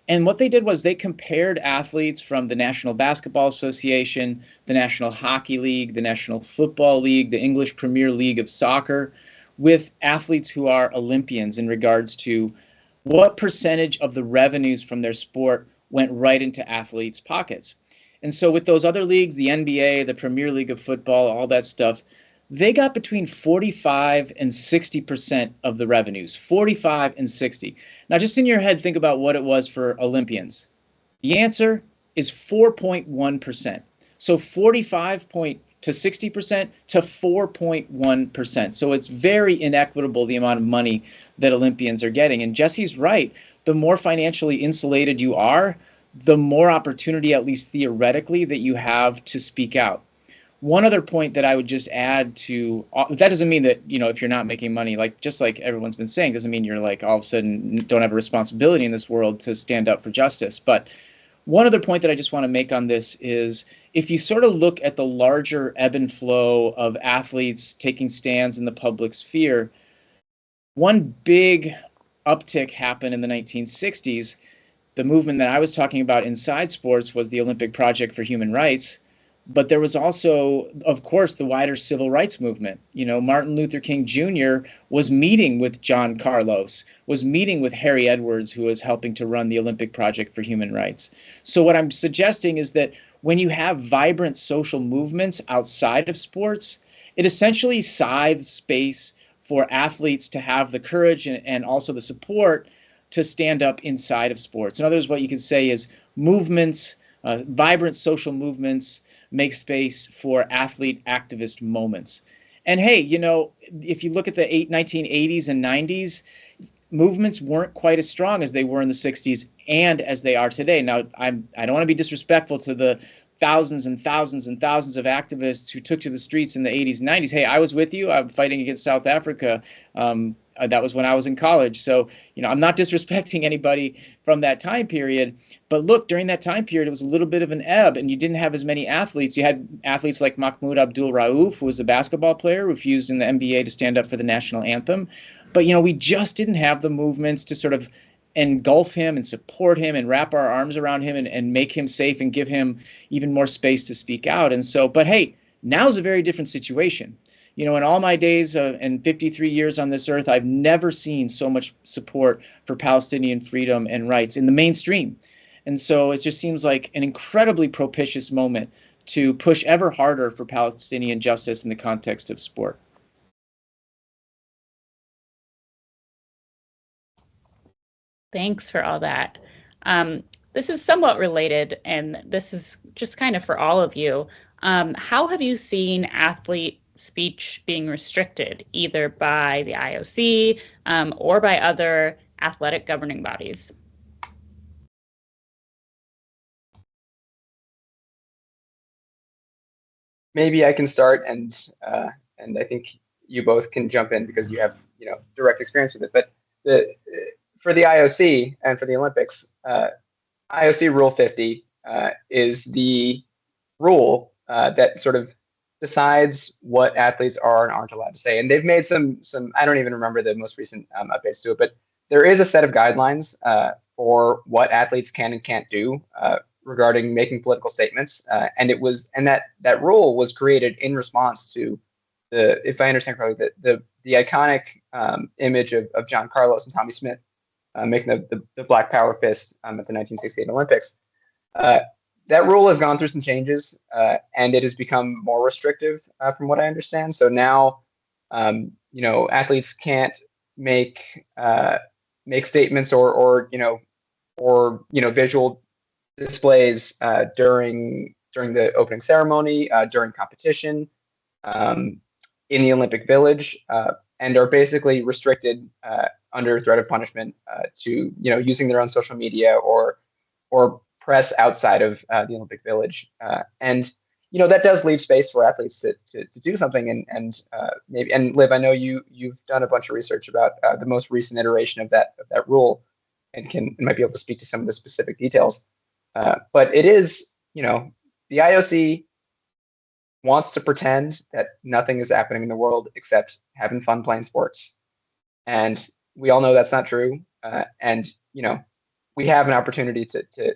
And what they did was they compared athletes from the National Basketball Association, the National Hockey League, the National Football League, the English Premier League of Soccer, with athletes who are Olympians in regards to what percentage of the revenues from their sport went right into athletes' pockets. And so with those other leagues, the NBA, the Premier League of Football, all that stuff, they got between 45 and 60% of the revenues, 45 and 60. Now, just in your head, think about what it was for Olympians. The answer is 4.1%. So 45 to 60% to 4.1%. So it's very inequitable, the amount of money that Olympians are getting. And Jesse's right. The more financially insulated you are, the more opportunity, at least theoretically, that you have to speak out. One other point that I would just add to that doesn't mean that, if you're not making money, just like everyone's been saying, doesn't mean you're like all of a sudden don't have a responsibility in this world to stand up for justice. But one other point that I just want to make on this is if you sort of look at the larger ebb and flow of athletes taking stands in the public sphere, one big uptick happened in the 1960s. The movement that I was talking about inside sports was the Olympic Project for Human Rights. But there was also, of course, the wider civil rights movement. Martin Luther King Jr. was meeting with John Carlos, was meeting with Harry Edwards, who was helping to run the Olympic Project for Human Rights. So what I'm suggesting is that when you have vibrant social movements outside of sports, it essentially scythes space for athletes to have the courage and also the support to stand up inside of sports. In other words, what you could say is movements, vibrant social movements make space for athlete activist moments. And hey, if you look at the 1980s and 90s, movements weren't quite as strong as they were in the 60s and as they are today. Now, I don't want to be disrespectful to the thousands and thousands and thousands of activists who took to the streets in the 80s and 90s. Hey, I was with you. I'm fighting against South Africa. That was when I was in college. So, I'm not disrespecting anybody from that time period. But look, during that time period, it was a little bit of an ebb, and you didn't have as many athletes. You had athletes like Mahmoud Abdul-Rauf, who was a basketball player, refused in the NBA to stand up for the national anthem. But, we just didn't have the movements to sort of engulf him and support him and wrap our arms around him and make him safe and give him even more space to speak out. And so, but hey, now's a very different situation. In all my days and 53 years on this earth, I've never seen so much support for Palestinian freedom and rights in the mainstream. And so it just seems like an incredibly propitious moment to push ever harder for Palestinian justice in the context of sport. Thanks for all that. This is somewhat related, and this is just kind of for all of you. How have you seen athlete speech being restricted, either by the IOC or by other athletic governing bodies? Maybe I can start, and I think you both can jump in because you have direct experience with it. But for the IOC and for the Olympics, IOC Rule 50 is the rule that sort of decides what athletes are and aren't allowed to say. And they've made some I don't even remember the most recent updates to it, but there is a set of guidelines for what athletes can and can't do regarding making political statements. And that rule was created in response to if I understand correctly, the iconic image of John Carlos and Tommie Smith making the Black Power fist at the 1968 Olympics. That rule has gone through some changes, and it has become more restrictive, from what I understand. So now, athletes can't make statements or visual displays during the opening ceremony, during competition, in the Olympic Village, and are basically restricted under threat of punishment to using their own social media or press outside of the Olympic Village, and that does leave space for athletes to do something. And maybe, and Liv, I know you've done a bunch of research about the most recent iteration of that rule, and might be able to speak to some of the specific details. But it is, the IOC wants to pretend that nothing is happening in the world except having fun playing sports, and we all know that's not true. And we have an opportunity to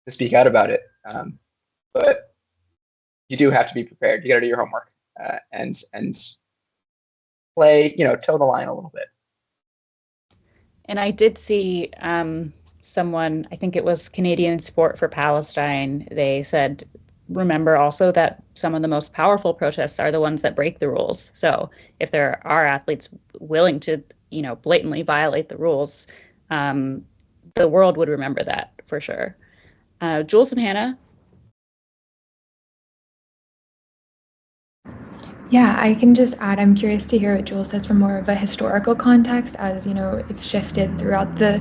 speak out about it, but you do have to be prepared. You got to do your homework and play, toe the line a little bit. And I did see someone, I think it was Canadian Sport for Palestine, they said, remember also that some of the most powerful protests are the ones that break the rules. So if there are athletes willing to, blatantly violate the rules, the world would remember that for sure. Jules and Hannah? Yeah, I can just add, I'm curious to hear what Jules says from more of a historical context, as it's shifted throughout the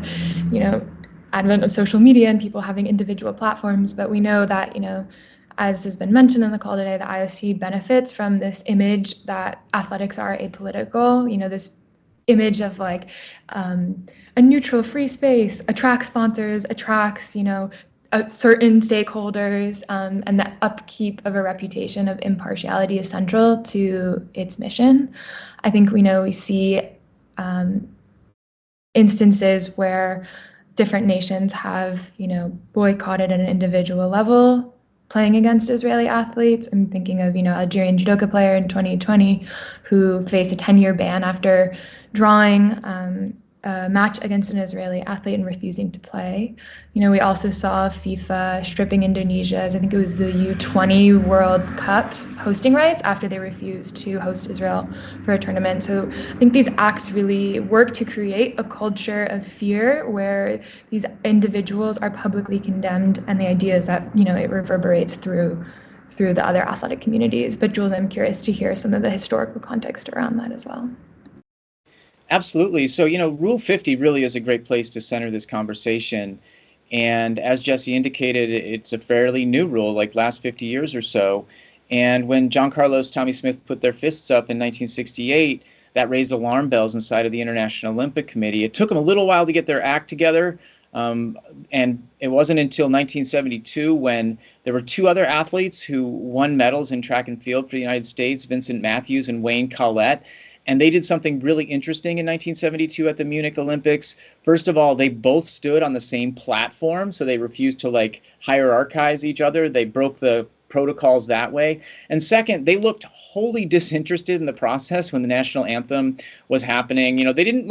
advent of social media and people having individual platforms. But we know that as has been mentioned in the call today, the IOC benefits from this image that athletics are apolitical, this image of like a neutral free space, attracts sponsors, attracts certain stakeholders, and the upkeep of a reputation of impartiality is central to its mission. I think we see instances where different nations have boycotted at an individual level playing against Israeli athletes. I'm thinking of Algerian judoka player in 2020 who faced a 10-year ban after drawing a match against an Israeli athlete and refusing to play. We also saw FIFA stripping Indonesia's, I think it was the U20 World Cup hosting rights after they refused to host Israel for a tournament. So I think these acts really work to create a culture of fear where these individuals are publicly condemned, and the idea is that it reverberates through the other athletic communities. But Jules, I'm curious to hear some of the historical context around that as well. Absolutely. So, Rule 50 really is a great place to center this conversation. And as Jesse indicated, it's a fairly new rule, like last 50 years or so. And when John Carlos, Tommie Smith put their fists up in 1968, that raised alarm bells inside of the International Olympic Committee. It took them a little while to get their act together. And it wasn't until 1972 when there were two other athletes who won medals in track and field for the United States, Vincent Matthews and Wayne Collette. And they did something really interesting in 1972 at the Munich Olympics. First of all, they both stood on the same platform, so they refused to hierarchize each other. They broke the protocols that way. And second, they looked wholly disinterested in the process when the national anthem was happening. They didn't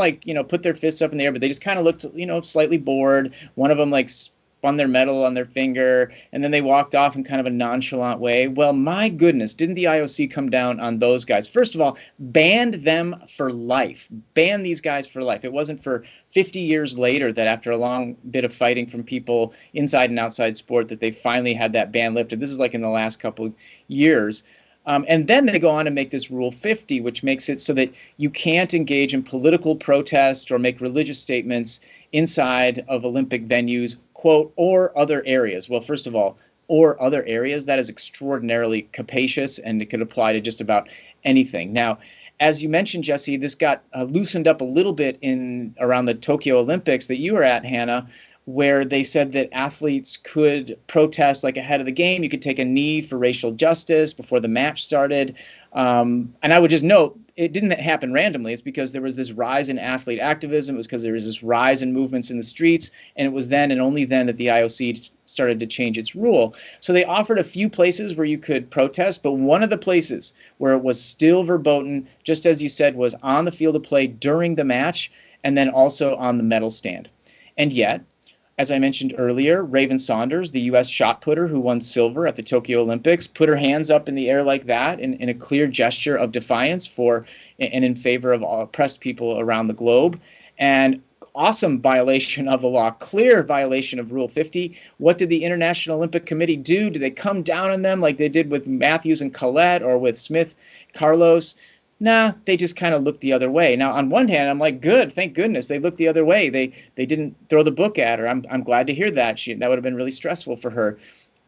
put their fists up in the air, but they just kind of looked, slightly bored. One of them spun their medal on their finger, and then they walked off in kind of a nonchalant way. Well, my goodness, didn't the IOC come down on those guys? First of all, banned them for life. Banned these guys for life. It wasn't for 50 years later that after a long bit of fighting from people inside and outside sport that they finally had that ban lifted. This is in the last couple years. And then they go on to make this Rule 50, which makes it so that you can't engage in political protest or make religious statements inside of Olympic venues, quote, or other areas. Well, first of all, or other areas, that is extraordinarily capacious, and it could apply to just about anything. Now, as you mentioned, Jesse, this got loosened up a little bit in around the Tokyo Olympics that you were at, Hannah, where they said that athletes could protest like ahead of the game. You could take a knee for racial justice before the match started. And I would just note, it didn't happen randomly. It's because there was this rise in athlete activism. It was because there was this rise in movements in the streets. And it was then and only then that the IOC started to change its rule. So they offered a few places where you could protest, but one of the places where it was still verboten, just as you said, was on the field of play during the match, and then also on the medal stand. And yet, as I mentioned earlier, Raven Saunders, the U.S. shot putter who won silver at the Tokyo Olympics, put her hands up in the air like that in a clear gesture of defiance for and in favor of all oppressed people around the globe. And awesome violation of the law, clear violation of Rule 50. What did the International Olympic Committee do? Did they come down on them like they did with Matthews and Collette or with Smith, Carlos? Nah, they just kind of looked the other way. Now, on one hand, I'm like, good, thank goodness they looked the other way. They didn't throw the book at her. I'm glad to hear that. That would have been really stressful for her.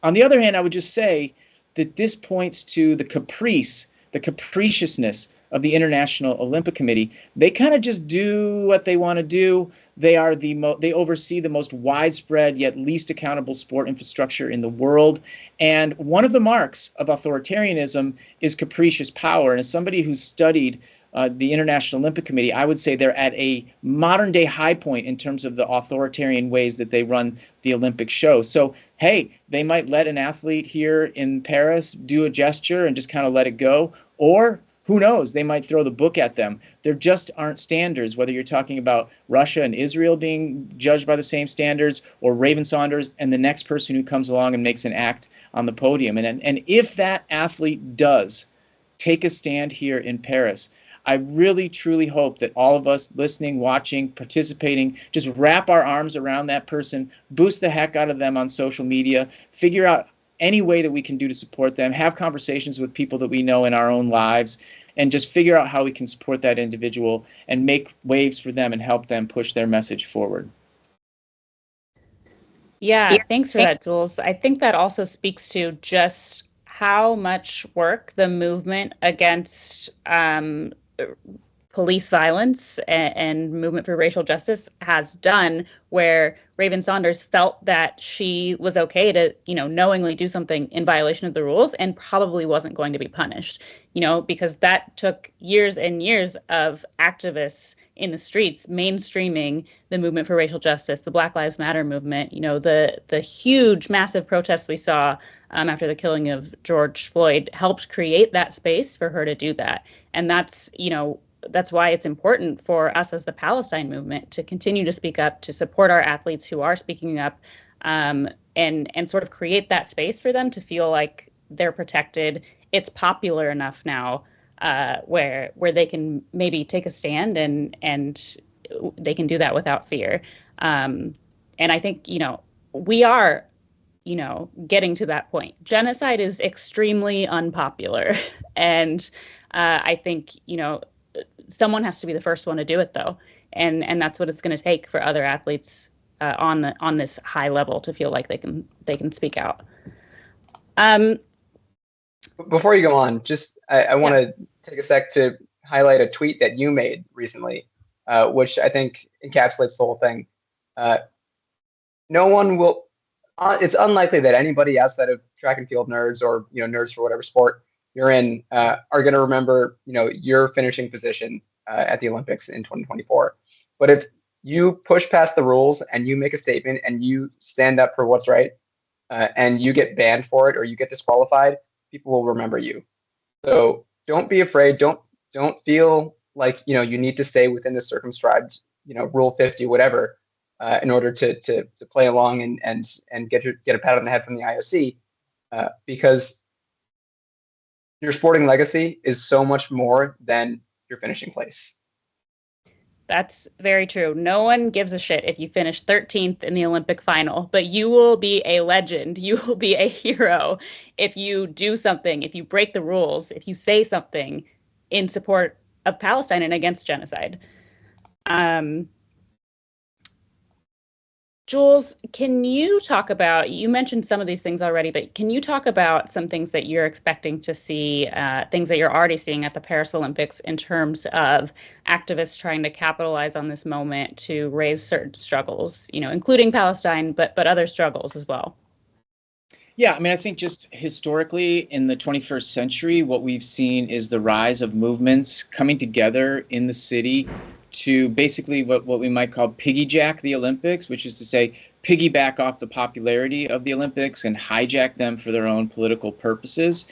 On the other hand, I would just say that this points to the capriciousness of the International Olympic Committee. They kind of just do what they want to do. They oversee the most widespread yet least accountable sport infrastructure in the world. And one of the marks of authoritarianism is capricious power. And as somebody who's studied the International Olympic Committee, I would say they're at a modern day high point in terms of the authoritarian ways that they run the Olympic show. So, hey, they might let an athlete here in Paris do a gesture and just kind of let it go. Or who knows? They might throw the book at them. There just aren't standards, whether you're talking about Russia and Israel being judged by the same standards, or Raven Saunders and the next person who comes along and makes an act on the podium. And if that athlete does take a stand here in Paris, I really, truly hope that all of us listening, watching, participating, just wrap our arms around that person, boost the heck out of them on social media, figure out any way that we can do to support them, have conversations with people that we know in our own lives, and just figure out how we can support that individual and make waves for them and help them push their message forward. Yeah, thanks for that, Jules. I think that also speaks to just how much work the movement against police violence and movement for racial justice has done, where Raven Saunders felt that she was okay to, knowingly do something in violation of the rules and probably wasn't going to be punished, because that took years and years of activists in the streets mainstreaming the movement for racial justice, the Black Lives Matter movement, the huge, massive protests we saw after the killing of George Floyd helped create that space for her to do that. And that's why it's important for us as the Palestine movement to continue to speak up, to support our athletes who are speaking up, and sort of create that space for them to feel like they're protected. It's popular enough now where they can maybe take a stand and they can do that without fear. And I think, we are, getting to that point. Genocide is extremely unpopular. And I think, someone has to be the first one to do it, though, and that's what it's going to take for other athletes on this high level to feel like they can speak out. Before you go on, just I want to take a sec to highlight a tweet that you made recently, which I think encapsulates the whole thing. No one will. It's unlikely that anybody outside of track and field nerds or nerds for whatever sport you're in are going to remember your finishing position at the Olympics in 2024. But if you push past the rules and you make a statement and you stand up for what's right, and you get banned for it or you get disqualified, people will remember you. So don't be afraid. Don't feel like you need to stay within the circumscribed Rule 50 whatever in order to play along and get a pat on the head from the IOC, because your sporting legacy is so much more than your finishing place. That's very true. No one gives a shit if you finish 13th in the Olympic final, but you will be a legend. You will be a hero if you do something, if you break the rules, if you say something in support of Palestine and against genocide. Jules, can you talk about, you mentioned some of these things already, but can you talk about some things that you're expecting to see, things that you're already seeing at the Paris Olympics in terms of activists trying to capitalize on this moment to raise certain struggles, including Palestine, but other struggles as well? Yeah, I mean, I think just historically in the 21st century, what we've seen is the rise of movements coming together in the city to basically what we might call piggyjack the Olympics, which is to say piggyback off the popularity of the Olympics and hijack them for their own political purposes.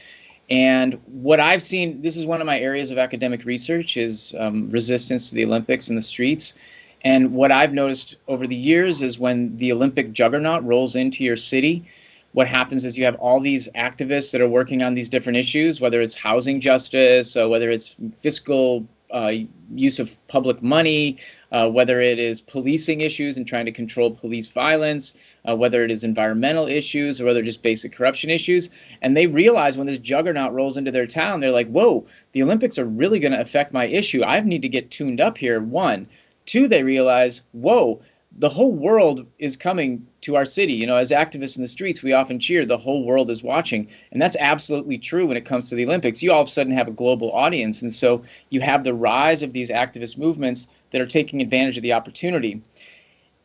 And what I've seen, this is one of my areas of academic research, is resistance to the Olympics in the streets. And what I've noticed over the years is when the Olympic juggernaut rolls into your city, what happens is you have all these activists that are working on these different issues, whether it's housing justice, whether it's fiscal use of public money, whether it is policing issues and trying to control police violence, whether it is environmental issues, or whether just basic corruption issues. And they realize when this juggernaut rolls into their town, they're like, whoa, the Olympics are really going to affect my issue. I need to get tuned up here, one. Two, they realize, whoa, the whole world is coming to our city. As activists in the streets, we often cheer, the whole world is watching. And that's absolutely true when it comes to the Olympics. You all of a sudden have a global audience. And so you have the rise of these activist movements that are taking advantage of the opportunity.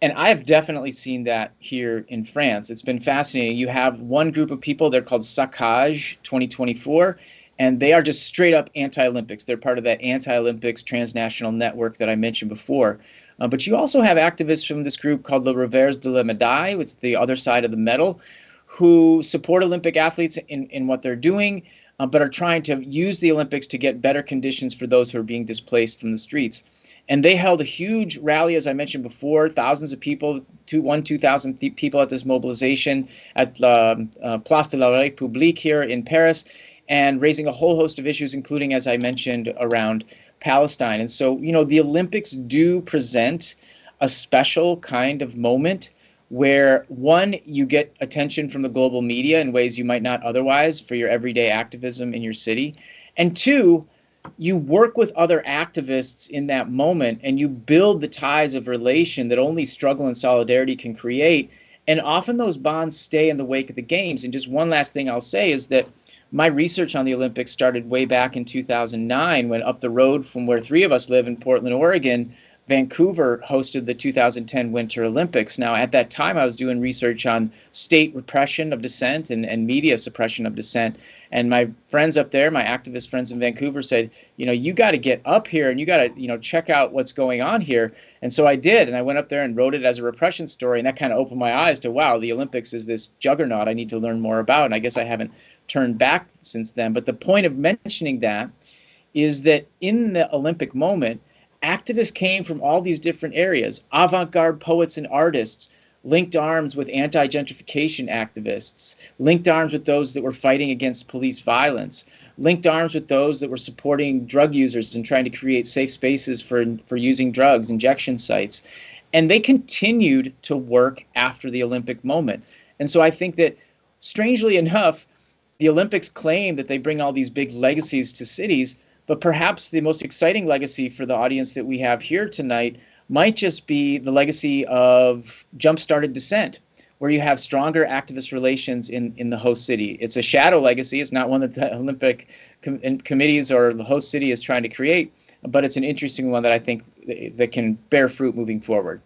And I have definitely seen that here in France. It's been fascinating. You have one group of people, they're called Saccage 2024. And they are just straight up anti-Olympics. They're part of that anti-Olympics transnational network that I mentioned before. But you also have activists from this group called Le Revers de la Médaille, it's the other side of the medal, who support Olympic athletes in what they're doing, but are trying to use the Olympics to get better conditions for those who are being displaced from the streets. And they held a huge rally, as I mentioned before, thousands of people, 2,000 people at this mobilization at Place de la République here in Paris, and raising a whole host of issues, including, as I mentioned, around Palestine. And so, the Olympics do present a special kind of moment where, one, you get attention from the global media in ways you might not otherwise for your everyday activism in your city. And two, you work with other activists in that moment and you build the ties of relation that only struggle and solidarity can create. And often those bonds stay in the wake of the games. And just one last thing I'll say is that my research on the Olympics started way back in 2009 when up the road from where three of us live in Portland, Oregon, Vancouver hosted the 2010 Winter Olympics. Now, at that time, I was doing research on state repression of dissent and media suppression of dissent. And my friends up there, my activist friends in Vancouver said, you got to get up here and you got to, check out what's going on here. And so I did. And I went up there and wrote it as a repression story. And that kind of opened my eyes to, wow, the Olympics is this juggernaut I need to learn more about. And I guess I haven't turned back since then. But the point of mentioning that is that in the Olympic moment, activists came from all these different areas. Avant-garde poets and artists linked arms with anti-gentrification activists, linked arms with those that were fighting against police violence, linked arms with those that were supporting drug users and trying to create safe spaces for using drugs, injection sites. And they continued to work after the Olympic moment. And so I think that, strangely enough, the Olympics claim that they bring all these big legacies to cities, but perhaps the most exciting legacy for the audience that we have here tonight might just be the legacy of jump-started dissent, where you have stronger activist relations in the host city. It's a shadow legacy. It's not one that the Olympic committees or the host city is trying to create, but it's an interesting one that I think that can bear fruit moving forward.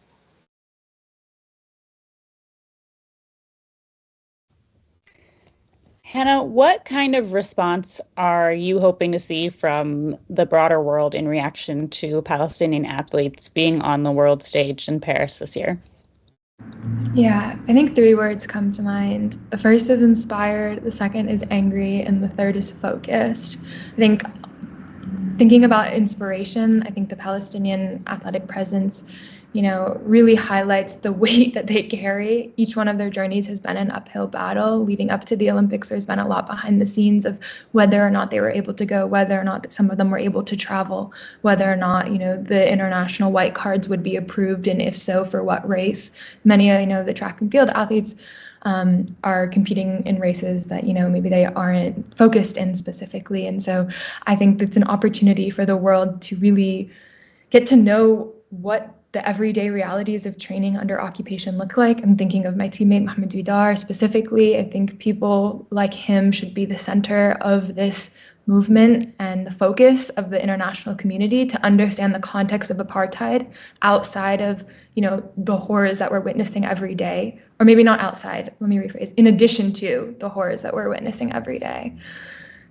Hanna, what kind of response are you hoping to see from the broader world in reaction to Palestinian athletes being on the world stage in Paris this year? Yeah, I think three words come to mind. The first is inspired, the second is angry, and the third is focused. I think thinking about inspiration, I think the Palestinian athletic presence really highlights the weight that they carry. Each one of their journeys has been an uphill battle. Leading up to the Olympics, there's been a lot behind the scenes of whether or not they were able to go, whether or not some of them were able to travel, whether or not, the international white cards would be approved, and if so, for what race. Many, the track and field athletes are competing in races that, maybe they aren't focused in specifically. And so I think that's an opportunity for the world to really get to know what the everyday realities of training under occupation look like. I'm thinking of my teammate Mohammed Widar specifically. I think people like him should be the center of this movement and the focus of the international community to understand the context of apartheid outside of, the horrors that we're witnessing every day. Or maybe not outside, let me rephrase, in addition to the horrors that we're witnessing every day.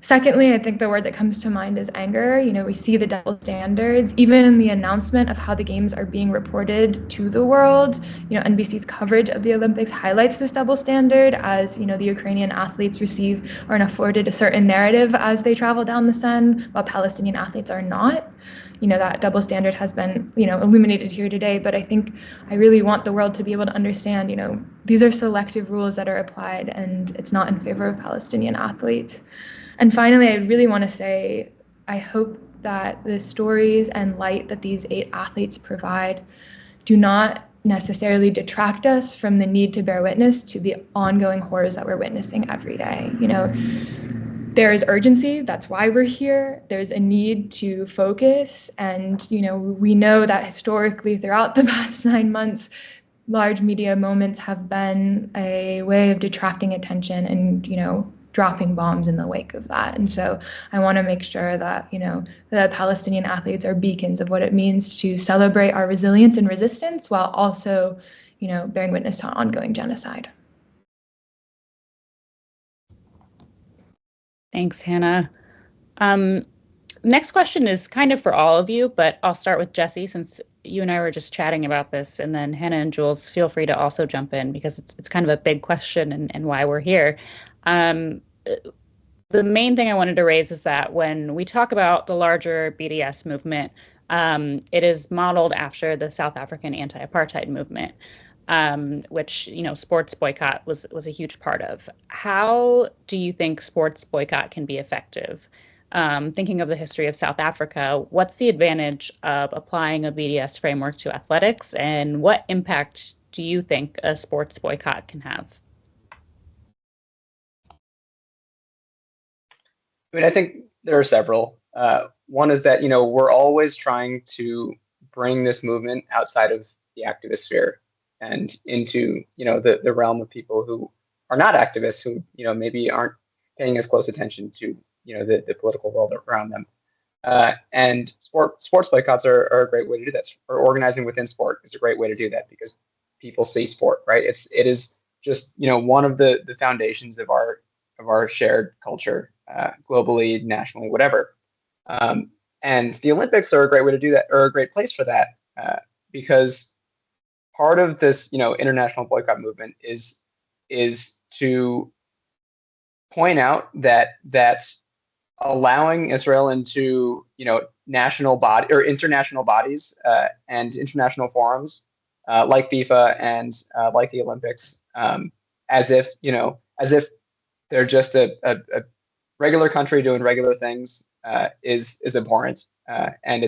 Secondly, I think the word that comes to mind is anger. We see the double standards, even in the announcement of how the games are being reported to the world. NBC's coverage of the Olympics highlights this double standard as, the Ukrainian athletes receive or are afforded a certain narrative as they travel down the Seine, while Palestinian athletes are not. That double standard has been, illuminated here today, but I think I really want the world to be able to understand, these are selective rules that are applied and it's not in favor of Palestinian athletes. And finally, I really want to say, I hope that the stories and light that these 8 athletes provide do not necessarily detract us from the need to bear witness to the ongoing horrors that we're witnessing every day. There is urgency. That's why we're here. There's a need to focus. And, we know that historically throughout the past 9 months, large media moments have been a way of detracting attention and, dropping bombs in the wake of that. And so I want to make sure that, the Palestinian athletes are beacons of what it means to celebrate our resilience and resistance while also, bearing witness to ongoing genocide. Thanks, Hannah. Next question is kind of for all of you, but I'll start with Jesse since you and I were just chatting about this, and then Hannah and Jules, feel free to also jump in because it's kind of a big question and why we're here. The main thing I wanted to raise is that when we talk about the larger BDS movement, it is modeled after the South African anti-apartheid movement, which, sports boycott was a huge part of. How do you think sports boycott can be effective? Thinking of the history of South Africa, what's the advantage of applying a BDS framework to athletics, and what impact do you think a sports boycott can have? I think there are several. One is that, we're always trying to bring this movement outside of the activist sphere and into, the realm of people who are not activists, who, maybe aren't paying as close attention to, the political world around them. And sports boycotts are a great way to do that. Or organizing within sport is a great way to do that because people see sport, right? It is just, one of the foundations of our shared culture, globally, nationally, whatever. And the Olympics are a great way to do that, or a great place for that, because part of this, international boycott movement is to point out that allowing Israel into, national body or international bodies and international forums like FIFA and like the Olympics, as if they're just a regular country doing regular things, is abhorrent, and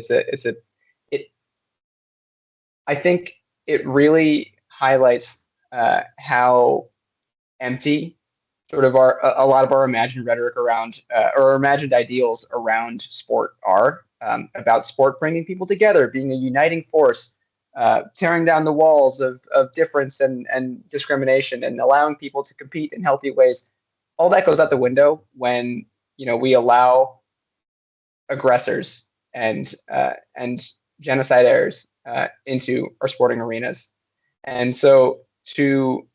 I think it really highlights how empty sort of a lot of our imagined rhetoric around or imagined ideals around sport are, about sport bringing people together, being a uniting force, tearing down the walls of difference and discrimination, and allowing people to compete in healthy ways. All that goes out the window when we allow aggressors and genociders into our sporting arenas. And so to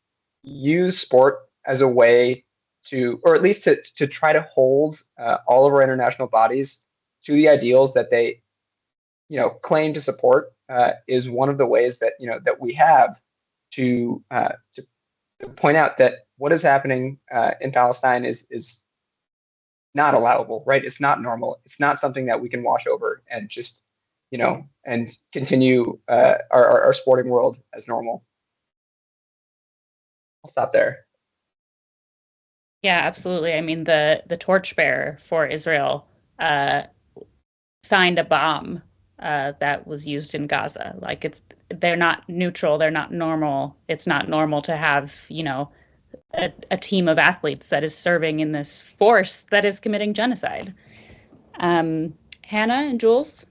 use sport as a way to, or at least to try to hold all of our international bodies to the ideals that they claim to support, is one of the ways that that we have to point out that what is happening in Palestine is not allowable, right? It's not normal. It's not something that we can wash over and just, and continue our sporting world as normal. I'll stop there. Yeah, absolutely. I mean, the torchbearer for Israel signed a bomb that was used in Gaza. Like they're not neutral. They're not normal. It's not normal to have, a team of athletes that is serving in this force that is committing genocide. Hannah and Jules?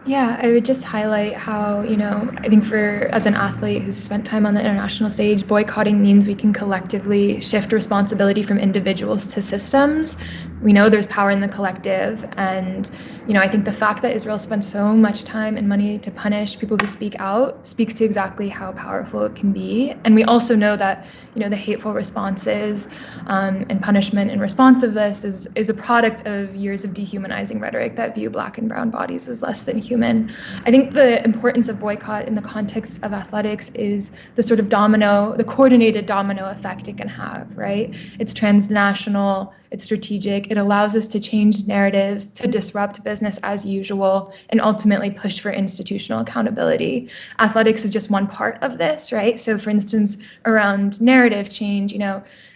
Yeah, I would just highlight how, I think as an athlete who's spent time on the international stage, boycotting means we can collectively shift responsibility from individuals to systems. We know there's power in the collective. And, I think the fact that Israel spends so much time and money to punish people who speak out speaks to exactly how powerful it can be. And we also know that, the hateful responses and punishment in response of this is a product of years of dehumanizing rhetoric that view Black and brown bodies as less than human. I think the importance of boycott in the context of athletics is the sort of the coordinated domino effect it can have, right? It's transnational, it's strategic, it allows us to change narratives, to disrupt business as usual, and ultimately push for institutional accountability. Athletics is just one part of this, right? So for instance, around narrative change,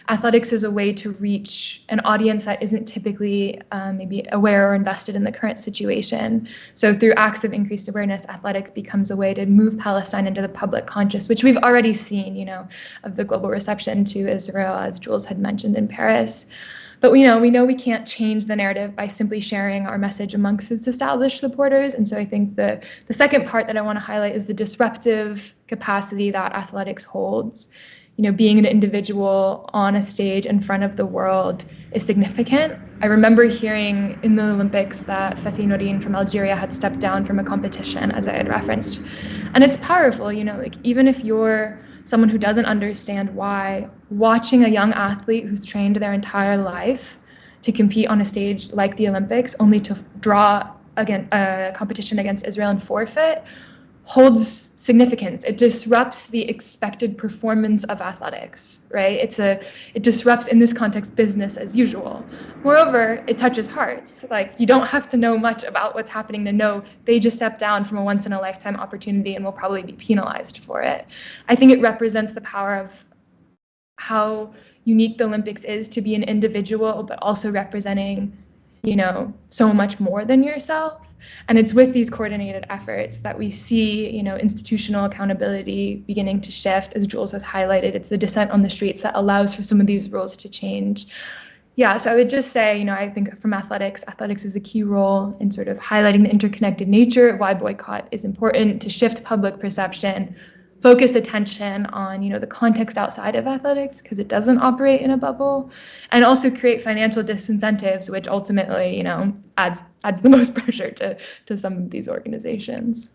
athletics is a way to reach an audience that isn't typically maybe aware or invested in the current situation. So through acts of increased awareness, athletics becomes a way to move Palestine into the public conscious, which we've already seen, of the global reception to Israel, as Jules had mentioned in Paris. But we know we can't change the narrative by simply sharing our message amongst its established supporters. And so I think the second part that I want to highlight is the disruptive capacity that athletics holds. Being an individual on a stage in front of the world is significant. I remember hearing in the Olympics that Fathi Nourine from Algeria had stepped down from a competition, as I had referenced. And it's powerful, even if you're someone who doesn't understand why, watching a young athlete who's trained their entire life to compete on a stage like the Olympics, only to draw a competition against Israel and forfeit, holds significance. It disrupts the expected performance of athletics, right? It disrupts, in this context, business as usual. Moreover, it touches hearts. Like, you don't have to know much about what's happening to know they just stepped down from a once-in-a-lifetime opportunity and will probably be penalized for it. I think it represents the power of how unique the Olympics is to be an individual, but also representing so much more than yourself. And it's with these coordinated efforts that we see, institutional accountability beginning to shift. As Jules has highlighted, it's the dissent on the streets that allows for some of these rules to change. Yeah, so I would just say, I think from athletics is a key role in sort of highlighting the interconnected nature of why boycott is important, to shift public perception, focus attention on, the context outside of athletics, because it doesn't operate in a bubble, and also create financial disincentives, which ultimately, adds the most pressure to some of these organizations.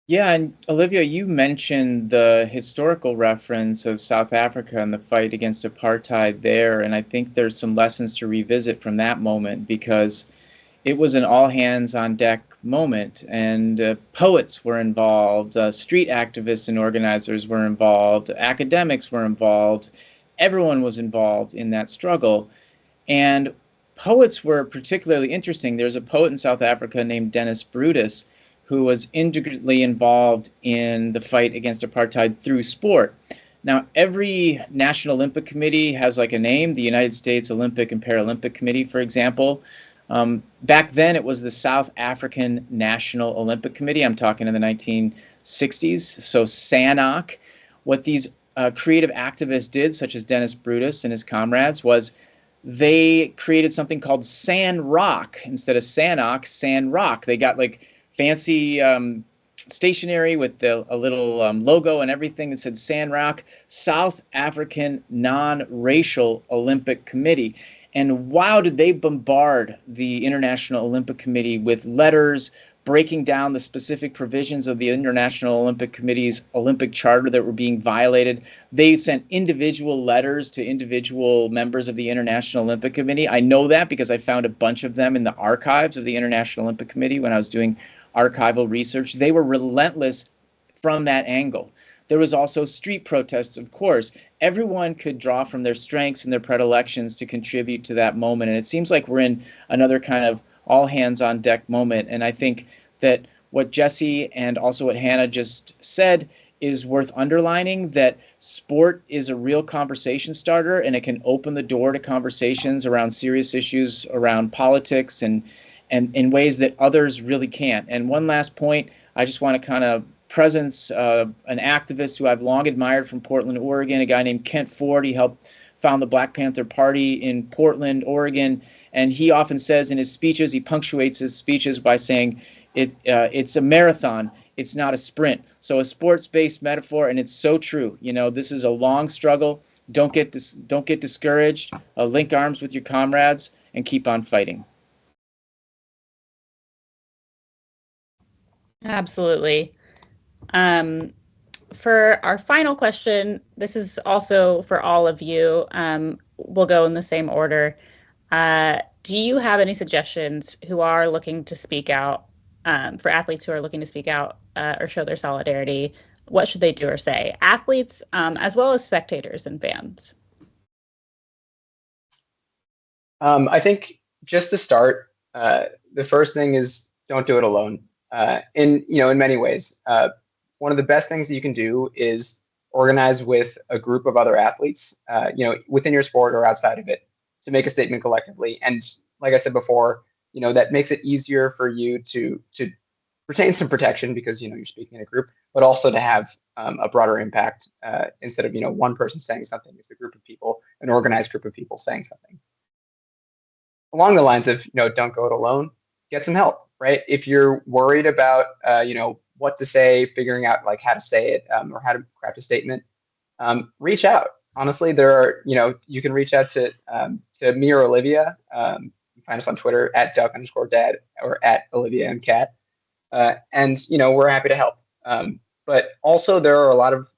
Yeah, and Olivia, you mentioned the historical reference of South Africa and the fight against apartheid there, and I think there's some lessons to revisit from that moment, because it was an all-hands-on-deck moment, and poets were involved, street activists and organizers were involved, academics were involved, everyone was involved in that struggle. And poets were particularly interesting. There's a poet in South Africa named Dennis Brutus who was integrally involved in the fight against apartheid through sport. Now, every National Olympic Committee has like a name, the United States Olympic and Paralympic Committee, for example. Back then, it was the South African National Olympic Committee. I'm talking in the 1960s, so SANOC. What these creative activists did, such as Dennis Brutus and his comrades, was they created something called SANROC. Instead of SANOC, SANROC. They got like fancy stationery with a little logo and everything that said SANROC, South African Non-Racial Olympic Committee. And wow, did they bombard the International Olympic Committee with letters breaking down the specific provisions of the International Olympic Committee's Olympic Charter that were being violated. They sent individual letters to individual members of the International Olympic Committee. I know that because I found a bunch of them in the archives of the International Olympic Committee when I was doing archival research. They were relentless from that angle. There was also street protests, of course. Everyone could draw from their strengths and their predilections to contribute to that moment. And it seems like we're in another kind of all hands on deck moment. And I think that what Jesse and also what Hanna just said is worth underlining, that sport is a real conversation starter, and it can open the door to conversations around serious issues, around politics, and in ways that others really can't. And one last point, I just want to kind of presence an activist who I've long admired from Portland, Oregon, a guy named Kent Ford. He helped found the Black Panther Party in Portland, Oregon, and he often says in his speeches, he punctuates his speeches by saying, it's a marathon, it's not a sprint. So a sports-based metaphor, and it's so true. You know, this is a long struggle. Don't get discouraged. Link arms with your comrades and keep on fighting. Absolutely. For our final question, this is also for all of you. We'll go in the same order. Do you have any suggestions who are looking to speak out, for athletes who are looking to speak out or show their solidarity? What should they do or say? Athletes, as well as spectators and fans. I think just to start, the first thing is don't do it alone. In many ways, one of the best things that you can do is organize with a group of other athletes, within your sport or outside of it, to make a statement collectively. And like I said before, that makes it easier for you to retain some protection because you're speaking in a group, but also to have a broader impact instead of one person saying something. It's a group of people, an organized group of people saying something. Along the lines of don't go it alone, get some help, right? If you're worried about what to say, figuring out like how to say it or how to craft a statement, reach out. Honestly, there are you can reach out to me or Olivia. You find us on Twitter at @duck_dad or at @OliviaMCat. And we're happy to help. But also there are a lot of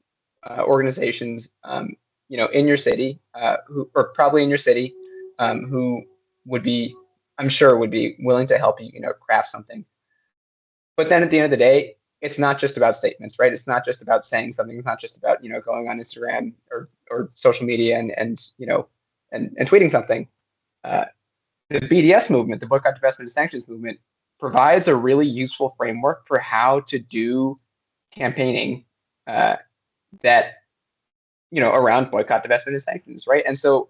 organizations in your city who are probably in your city who I'm sure would be willing to help you craft something. But then at the end of the day, it's not just about statements, right? It's not just about saying something. It's not just about going on Instagram or social media and tweeting something. The BDS movement, the Boycott, Divestment, and Sanctions movement, provides a really useful framework for how to do campaigning that around boycott, divestment, and sanctions, right? And so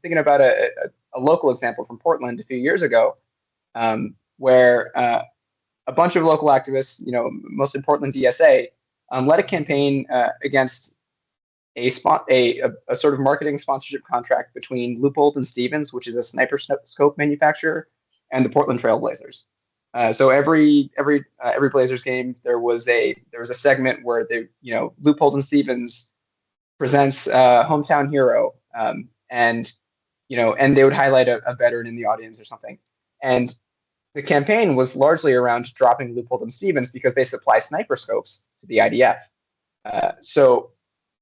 thinking about a local example from Portland a few years ago, where a bunch of local activists, most in Portland DSA, led a campaign against a sort of marketing sponsorship contract between Leupold and Stevens, which is a sniper scope manufacturer, and the Portland Trail Blazers. So every Blazers game, there was a segment where Leupold and Stevens presents hometown hero, and they would highlight a veteran in the audience or something. And the campaign was largely around dropping Leupold and Stevens because they supply sniper scopes to the IDF. So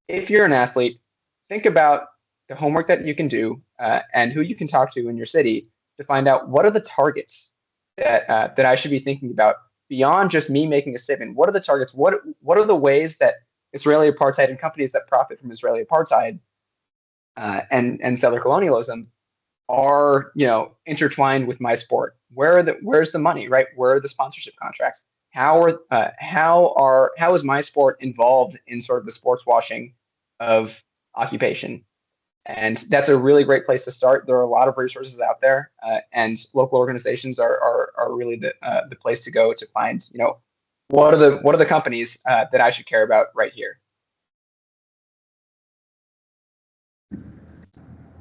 if you're an athlete, think about the homework that you can do and who you can talk to in your city to find out what are the targets that I should be thinking about beyond just me making a statement. What are the targets? What are the ways that Israeli apartheid and companies that profit from Israeli apartheid and settler colonialism are intertwined with my sport? Where's the money, right? Where are the sponsorship contracts? How is my sport involved in sort of the sports washing of occupation? And that's a really great place to start. There are a lot of resources out there, and local organizations are really the place to go to find what are the companies that I should care about right here.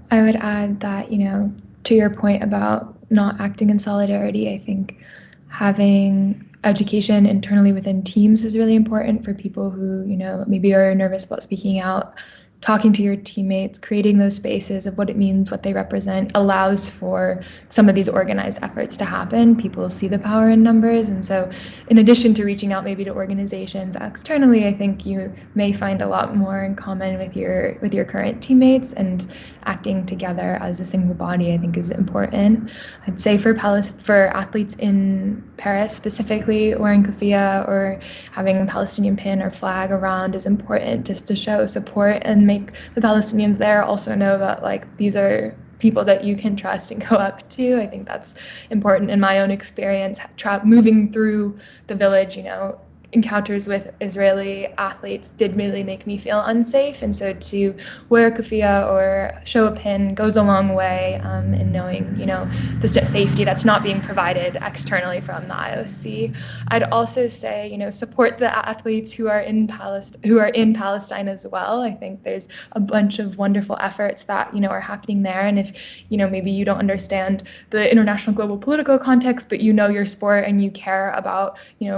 I would add that, to your point about not acting in solidarity, I think having education internally within teams is really important for people who, maybe are nervous about speaking out. Talking to your teammates, creating those spaces of what it means, what they represent, allows for some of these organized efforts to happen. People see the power in numbers. And so in addition to reaching out maybe to organizations externally, I think you may find a lot more in common with your current teammates, and acting together as a single body, I think, is important. I'd say for athletes in Paris specifically, wearing keffiyeh or having a Palestinian pin or flag around is important, just to show support and make the Palestinians there also know that these are people that you can trust and go up to. I think that's important in my own experience, moving through the village, encounters with Israeli athletes did really make me feel unsafe. And so to wear a keffiyeh or show a pin goes a long way in knowing, the safety that's not being provided externally from the IOC. I'd also say, support the athletes who are in Palestine as well. I think there's a bunch of wonderful efforts that, are happening there. And if, maybe you don't understand the international global political context, but your sport and you care about,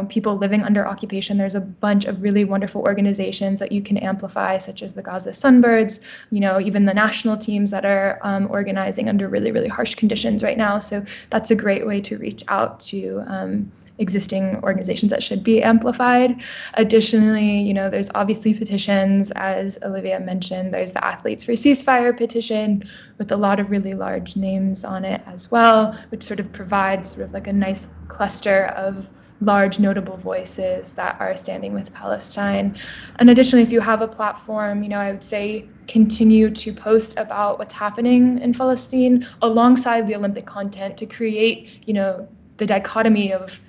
people living under occupation, there's a bunch of really wonderful organizations that you can amplify, such as the Gaza Sunbirds, even the national teams that are organizing under really, really harsh conditions right now. So that's a great way to reach out to existing organizations that should be amplified. Additionally, there's obviously petitions, as Olivia mentioned. There's the Athletes for Ceasefire petition with a lot of really large names on it as well, which sort of provides sort of like a nice cluster of large notable voices that are standing with Palestine. And additionally, if you have a platform, I would say continue to post about what's happening in Palestine alongside the Olympic content to create, the dichotomy of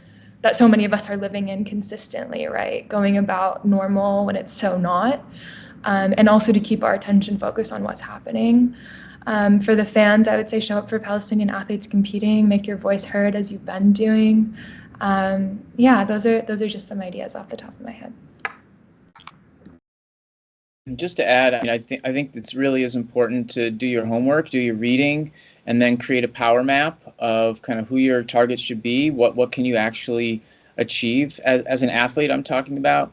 that so many of us are living in consistently, right? Going about normal when it's so not. And also to keep our attention focused on what's happening. For the fans, I would say show up for Palestinian athletes competing, make your voice heard as you've been doing. Those are just some ideas off the top of my head. Just to add, I think it really is important to do your homework, do your reading, and then create a power map of kind of who your targets should be. What can you actually achieve as an athlete? I'm talking about.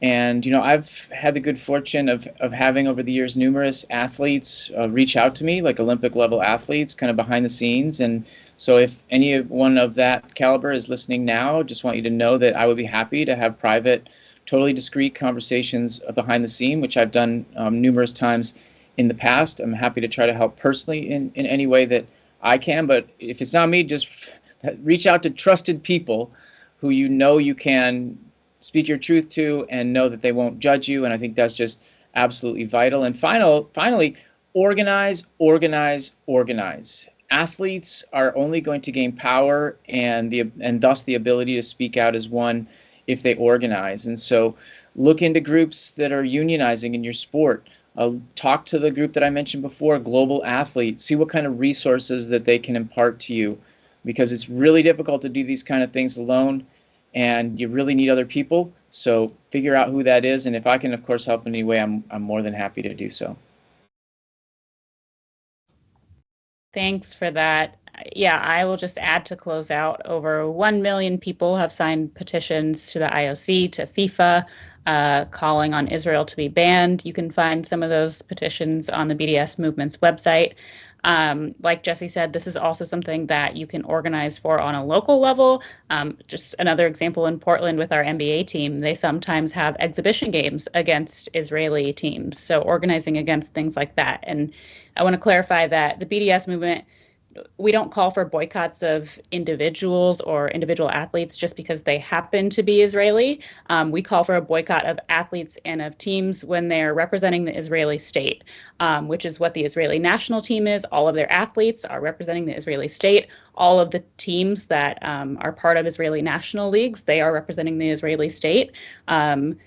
And I've had the good fortune of having over the years numerous athletes reach out to me, like Olympic level athletes, kind of behind the scenes. And so if anyone of that caliber is listening now, just want you to know that I would be happy to have private, totally discreet conversations behind the scene, which I've done numerous times in the past. I'm happy to try to help personally in any way that I can. But if it's not me, just reach out to trusted people who you can speak your truth to and know that they won't judge you. And I think that's just absolutely vital. And finally, organize. Athletes are only going to gain power and thus the ability to speak out as one if they organize. And so look into groups that are unionizing in your sport. Talk to the group that I mentioned before, Global Athlete. See what kind of resources that they can impart to you, because it's really difficult to do these kind of things alone. And you really need other people. So figure out who that is. And if I can, of course, help in any way, I'm more than happy to do so. Thanks for that. Yeah, I will just add to close out. Over 1 million people have signed petitions to the IOC, to FIFA, calling on Israel to be banned. You can find some of those petitions on the BDS movement's website. Like Jesse said, this is also something that you can organize for on a local level. Just another example in Portland with our NBA team, they sometimes have exhibition games against Israeli teams. So organizing against things like that. And I want to clarify that the BDS movement, we don't call for boycotts of individuals or individual athletes just because they happen to be Israeli. We call for a boycott of athletes and of teams when they're representing the Israeli state, which is what the Israeli national team is. All of their athletes are representing the Israeli state. All of the teams that are part of Israeli national leagues, they are representing the Israeli state. And,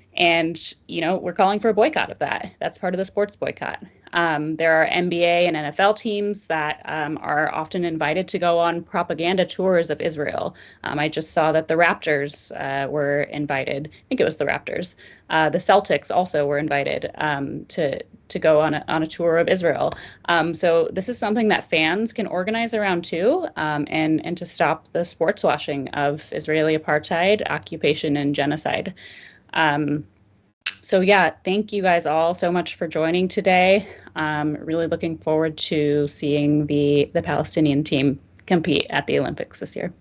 we're calling for a boycott of that. That's part of the sports boycott. There are NBA and NFL teams that are often invited to go on propaganda tours of Israel. I just saw that the Raptors were invited. I think it was the Raptors. The Celtics also were invited to go on a tour of Israel. So this is something that fans can organize around too, and to stop the sports washing of Israeli apartheid, occupation, and genocide. So yeah, thank you guys all so much for joining today. Really looking forward to seeing the Palestinian team compete at the Olympics this year.